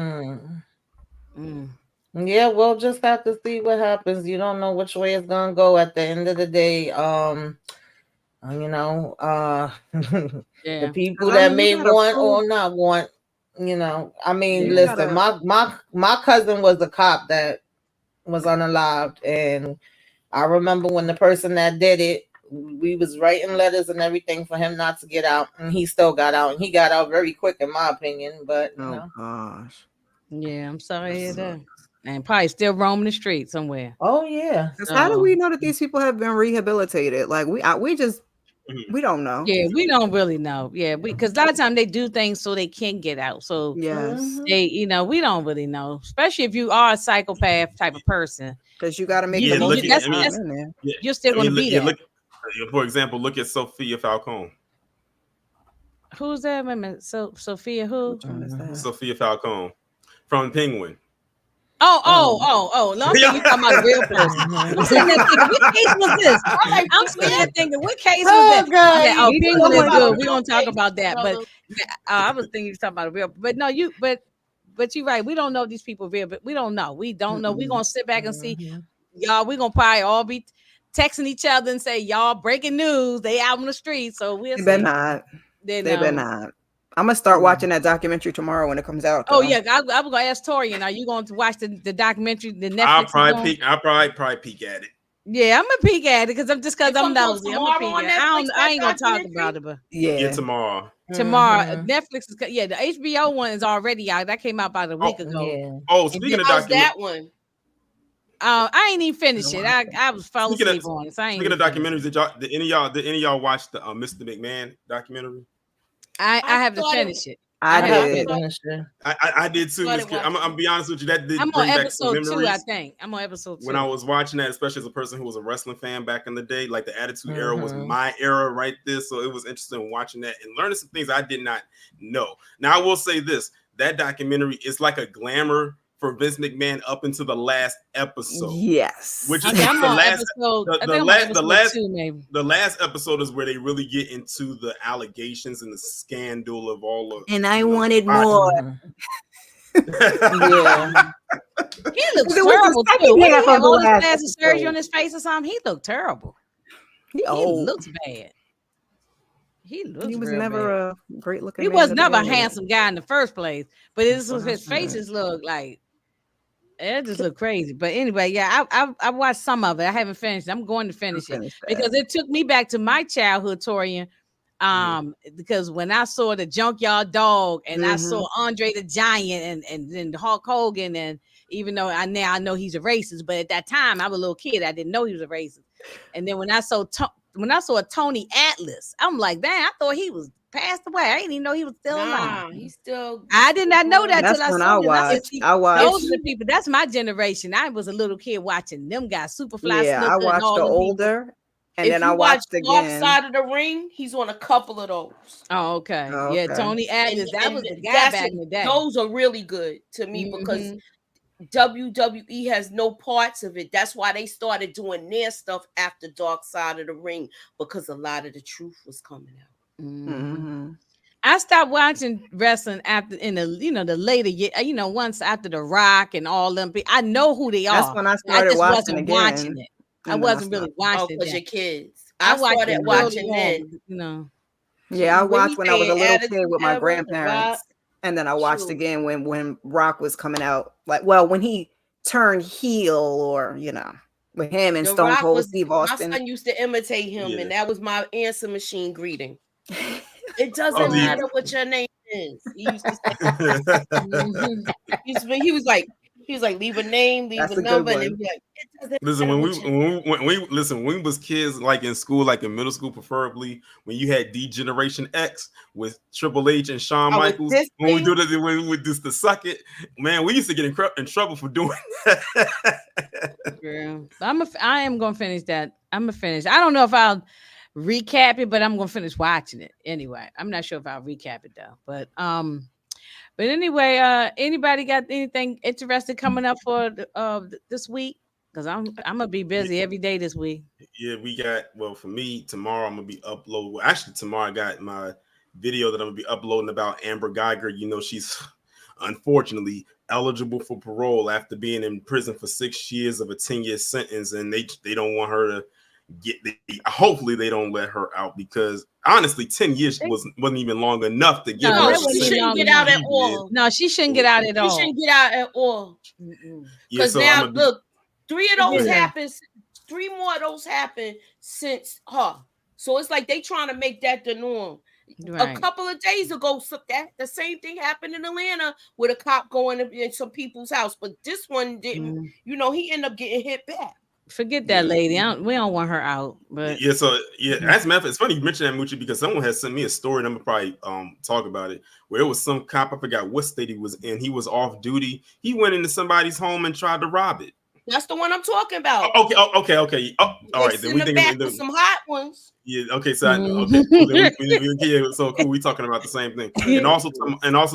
Yeah, we'll just have to see what happens. You don't know which way it's gonna go at the end of the day. You know, the people that may want or not want, you know. I mean, listen, my cousin was a cop that was unalived, and I remember when the person that did it, we was writing letters and everything for him not to get out, and he still got out, and he got out very quick, in my opinion. But you know. Gosh. Yeah, I'm sorry to hear that. And probably still roaming the street somewhere. Oh yeah. How do we know that these people have been rehabilitated? Like we don't know. Yeah, we don't really know. Yeah, because a lot of times they do things so they can get out. So we don't really know, especially if you are a psychopath type of person, because you got to make you're still going to be there. For example, look at Sophia Falcone. Who's that? Women? So Sophia who? Sophia Falcone from Penguin. Oh. No, I'm thinking you're talking about a real person. I'm sitting there thinking, what case was this? I'm sitting there thinking, what case was that? Yeah, Penguin is good. We're going to talk about that. But I was thinking you're talking about a real, but no, but you're right. We don't know these people real, but we don't know. We don't know. We're going to sit back and see, y'all, we're going to probably all be texting each other and say, y'all, breaking news. They out on the street. So we'll see. They better not. They better not. I'm gonna start watching that documentary tomorrow when it comes out. Though. Oh yeah, I was gonna ask Torian. Are you going to watch the documentary? The Netflix. I'll probably peek at it. Yeah, I'm a peek at it because I'm nosy. I'm a tomorrow peek on at it. Netflix, I ain't gonna talk documentary? about it, but Yeah, tomorrow. Netflix is the HBO one is already out. That came out about a week ago. Yeah. Oh, speaking of How's that one? I ain't even finished it. I was fell asleep on it. So speaking of documentaries, did any of y'all watch the Mr. McMahon documentary? I have to finish it. I did. I did too. I'm gonna be honest with you. That did I'm bring on back some episode memories. 2, I think. I'm on episode 2. When I was watching that, especially as a person who was a wrestling fan back in the day, like the Attitude Era was my era right there. So it was interesting watching that and learning some things I did not know. Now I will say this: that documentary is like a glamour for Vince McMahon up into the last episode. Yes. Which is Okay, I'm the on last maybe. The last episode is where they really get into the allegations and the scandal of all of. And I wanted more. Yeah. He looks terrible too. When he had all this plastic surgery on his face or something, he looked terrible. He looks bad. He was never a great looking. He was never a handsome guy in the first place, but his faces look like it just look crazy. But anyway, yeah, I watched some of it. I haven't finished. I'm going to finish it because it took me back to my childhood, Torian. Because when I saw the Junkyard Dog and I saw Andre the Giant and then Hulk Hogan, and even though I know he's a racist, but at that time I was a little kid, I didn't know he was a racist. And then when I saw Tony Atlas, I'm like, damn, I thought he was passed away. I didn't even know he was still alive. He's still. I did not know that till I saw him. I watched. Those are the people. That's my generation. I was a little kid watching them guys, Superfly. Yeah, I watched the older. People. And then I watched again. Dark Side of the Ring. He's on a couple of those. Oh, okay. Yeah, Tony Atlas. That was the guy back in the day. Those are really good to me because WWE has no parts of it. That's why they started doing their stuff after Dark Side of the Ring, because a lot of the truth was coming out. I stopped watching wrestling after the later year, once after The Rock and all them. I know who they are. That's when I started watching again. Watching it. I wasn't really watching it. Because your kids. I started watching then. Yeah, I watched when I was a little kid with my grandparents. And then I watched again when Rock was coming out. When he turned heel, or with him and Stone Cold Steve Austin. My son used to imitate him, and that was my answer machine greeting. It doesn't matter what your name is. He used to say, he was like, leave a name, leave a number, and then be like, it doesn't listen, matter when we was kids, like in school, like in middle school, preferably, when you had D-Generation X with Triple H and Shawn Michaels, when we do the suck it, man, we used to get in trouble for doing that. Yeah. I am gonna finish that. I'm gonna finish. I don't know if I'll recap it, but I'm gonna finish watching it anyway. I'm not sure if I'll recap it though, but anyway, anybody got anything interesting coming up for this week? Because I'm gonna be busy every day this week. Yeah, we got. Well, for me, tomorrow I'm gonna be uploading. Well, actually, tomorrow I got my video that I'm gonna be uploading about Amber Geiger. She's unfortunately eligible for parole after being in prison for 6 years of a 10-year sentence, and they don't want her to get. Hopefully, they don't let her out, because honestly, 10 years wasn't even long enough to get her. She shouldn't get out at all. No, she shouldn't get out at all. She shouldn't get out at all. Because now, look, 3 of those happened. 3 more of those happened since her. So it's like they trying to make that the norm. Right. A couple of days ago, the same thing happened in Atlanta with a cop going in some people's house, but this one didn't. He ended up getting hit back. Forget that lady. We don't want her out. But as a matter of fact, it's funny you mentioned that, Moochie, because someone has sent me a story, and I'm gonna probably talk about it, where it was some cop, I forgot what state he was in. He was off duty. He went into somebody's home and tried to rob it. That's the one I'm talking about. Okay. Oh, all right. Then we think back with some hot ones. Yeah. Okay. So so cool. We talking about the same thing. And also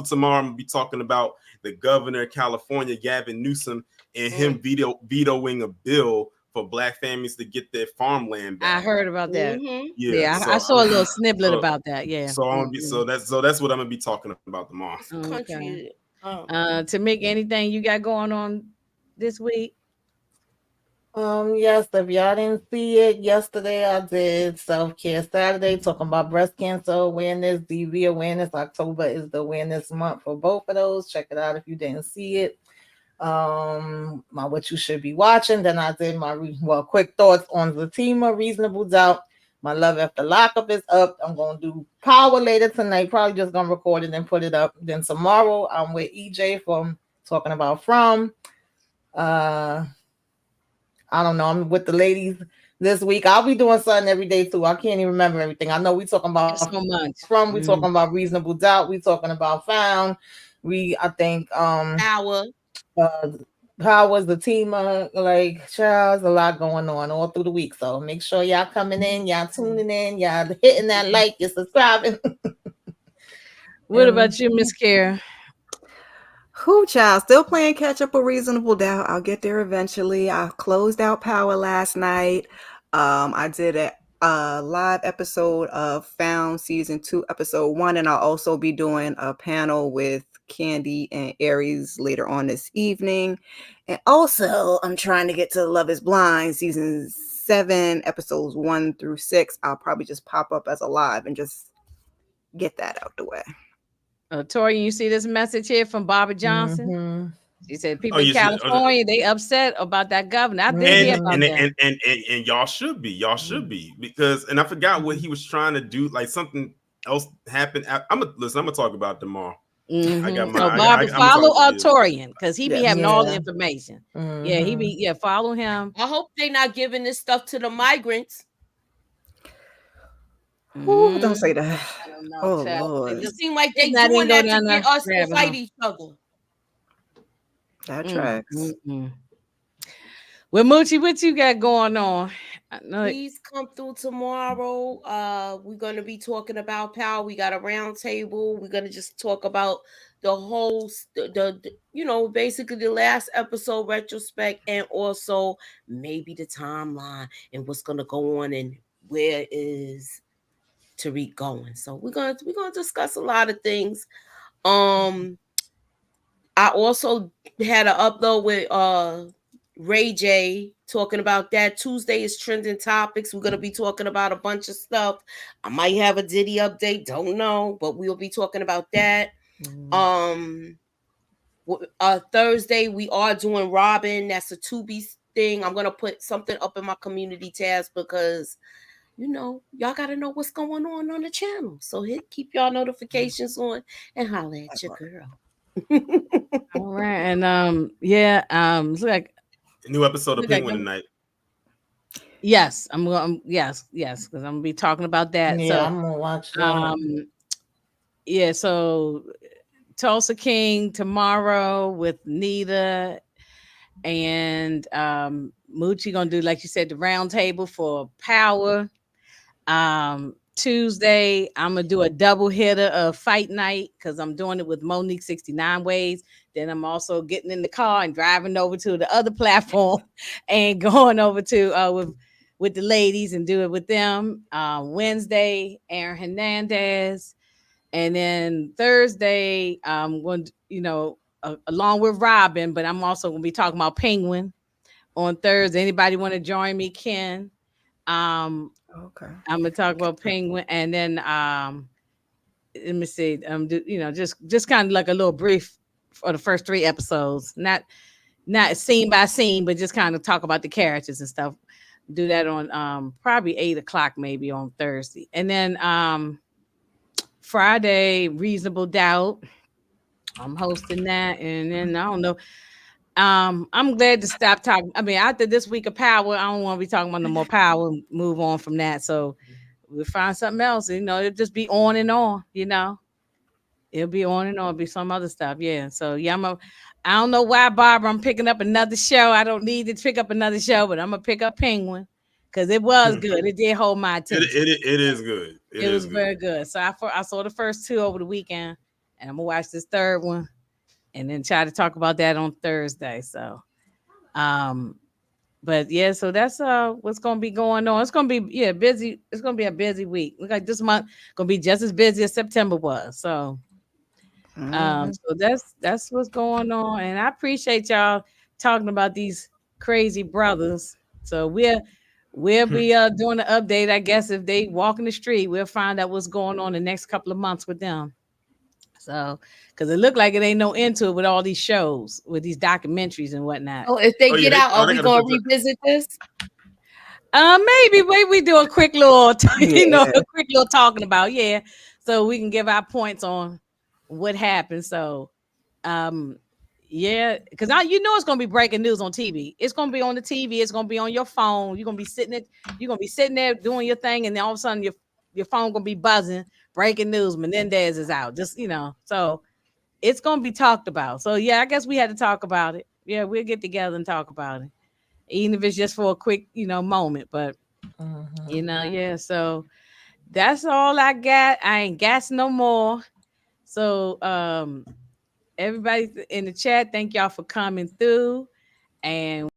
tomorrow I'm gonna be talking about the governor of California, Gavin Newsom, and him vetoing a bill for Black families to get their farmland back. I heard about that. Yeah. I saw a little snippet about that. Yeah. So I'm gonna be that's what I'm gonna be talking about tomorrow. Okay. To make anything you got going on this week? Yes, if y'all didn't see it yesterday, I did Self-Care Saturday talking about breast cancer awareness, DV awareness. October is the awareness month for both of those. Check it out if you didn't see it. my what you should be watching. Then I did my quick thoughts on Zatima, Reasonable Doubt. My Love After Lockup is up. I'm gonna do Power later tonight. Probably just gonna record it and put it up. Then tomorrow I'm with EJ from talking about From. I don't know. I'm with the ladies this week. I'll be doing something every day too. I can't even remember everything. I know we talking about so much. From. We talking about Reasonable Doubt. We talking about Found. I think Power. Power's the team, like Charles, a lot going on all through the week. So make sure y'all coming in, y'all tuning in, y'all hitting that like, you're subscribing. What about you, Miss Kara? Who, child? Still playing catch up with Reasonable Doubt. I'll get there eventually. I closed out Power last night. I did a live episode of Found season 2, episode 1, and I'll also be doing a panel with Candy and Aries later on this evening. And also, I'm trying to get to Love Is Blind season 7, episodes 1 through 6. I'll probably just pop up as a live and just get that out the way. Tori, you see this message here from Barbara Johnson? Mm-hmm. She said people in California, they upset about that governor. I did hear about that. And y'all should be. Y'all should be. Because, and I forgot what he was trying to do. Like something else happened. I'm gonna talk about it tomorrow. Mm-hmm. I got my, so Barbara, follow Torian because he be having all the information. Mm-hmm. Yeah, he be follow him. I hope they're not giving this stuff to the migrants. Ooh, don't say that. I don't know, oh Lord. It just seems like they doing that to get us to fight each other. That tracks. Mm-hmm. Well, Moochie, what you got going on? Please come through tomorrow. We're gonna be talking about Power. We got a round table. We're gonna just talk about the whole, basically the last episode retrospect, and also maybe the timeline and what's gonna go on and where is Tariq going. So we're gonna discuss a lot of things. I also had an upload with Ray J talking about that. Tuesday is trending topics. We're gonna be talking about a bunch of stuff. I might have a Diddy update, don't know, but we'll be talking about that. Thursday we are doing Robin. That's a 2B thing. I'm gonna put something up in my community tabs because y'all got to know what's going on the channel. So keep y'all notifications on and holler at your girl. All right. And it's like a new episode of Penguin tonight. Yes, yes, because I'm gonna be talking about that. Yeah, so I'm gonna watch that. So Tulsa King tomorrow with Nita and Moochie gonna do, like you said, the round table for Power. Tuesday, I'm gonna do a double hitter of Fight Night because I'm doing it with Monique 69 Ways. Then I'm also getting in the car and driving over to the other platform and going over to with the ladies and do it with them. Wednesday, Aaron Hernandez, and then Thursday, I'm going to, along with Robin, but I'm also gonna be talking about Penguin on Thursday. Anybody want to join me, Ken? Okay. I'm gonna talk about Penguin, and then let me see. Just kind of like a little brief for the first 3 episodes, not scene by scene, but just kind of talk about the characters and stuff. Do that on probably 8:00 maybe on Thursday, and then Friday, Reasonable Doubt. I'm hosting that, and then I don't know. I'm glad to stop talking. I mean, after this week of Power, I don't want to be talking about no more Power. Move on from that. So we'll find something else. It'll just be on and on. It'll be on and on. It'll be some other stuff. Yeah. So yeah, I don't know why, Barbara. I'm picking up another show. I don't need to pick up another show, but I'm gonna pick up Penguin because it was good. It did hold my attention. It is good. It was very good. So I saw the first 2 over the weekend, and I'm gonna watch this third one. And then try to talk about that on Thursday. So, but yeah, so that's what's gonna be going on. It's gonna be busy. It's gonna be a busy week. Look like this month gonna be just as busy as September was. So, so that's what's going on. And I appreciate y'all talking about these crazy brothers. So we'll be doing an update. I guess if they walk in the street, we'll find out what's going on the next couple of months with them. So, because it looked like it ain't no end to it with all these shows, with these documentaries and whatnot. Oh, if they get out, are we gonna revisit this? Maybe we do a quick little, a quick little talking about, so we can give our points on what happened. So, yeah, because now it's gonna be breaking news on TV. It's gonna be on the TV. It's gonna be on your phone. You're gonna be sitting there doing your thing, and then all of a sudden your phone gonna be buzzing. Breaking news: Menendez is out. Just so it's gonna be talked about. So yeah, I guess we had to talk about it. Yeah, we'll get together and talk about it, even if it's just for a quick moment. But yeah. So that's all I got. I ain't gas no more. So everybody in the chat, thank y'all for coming through, and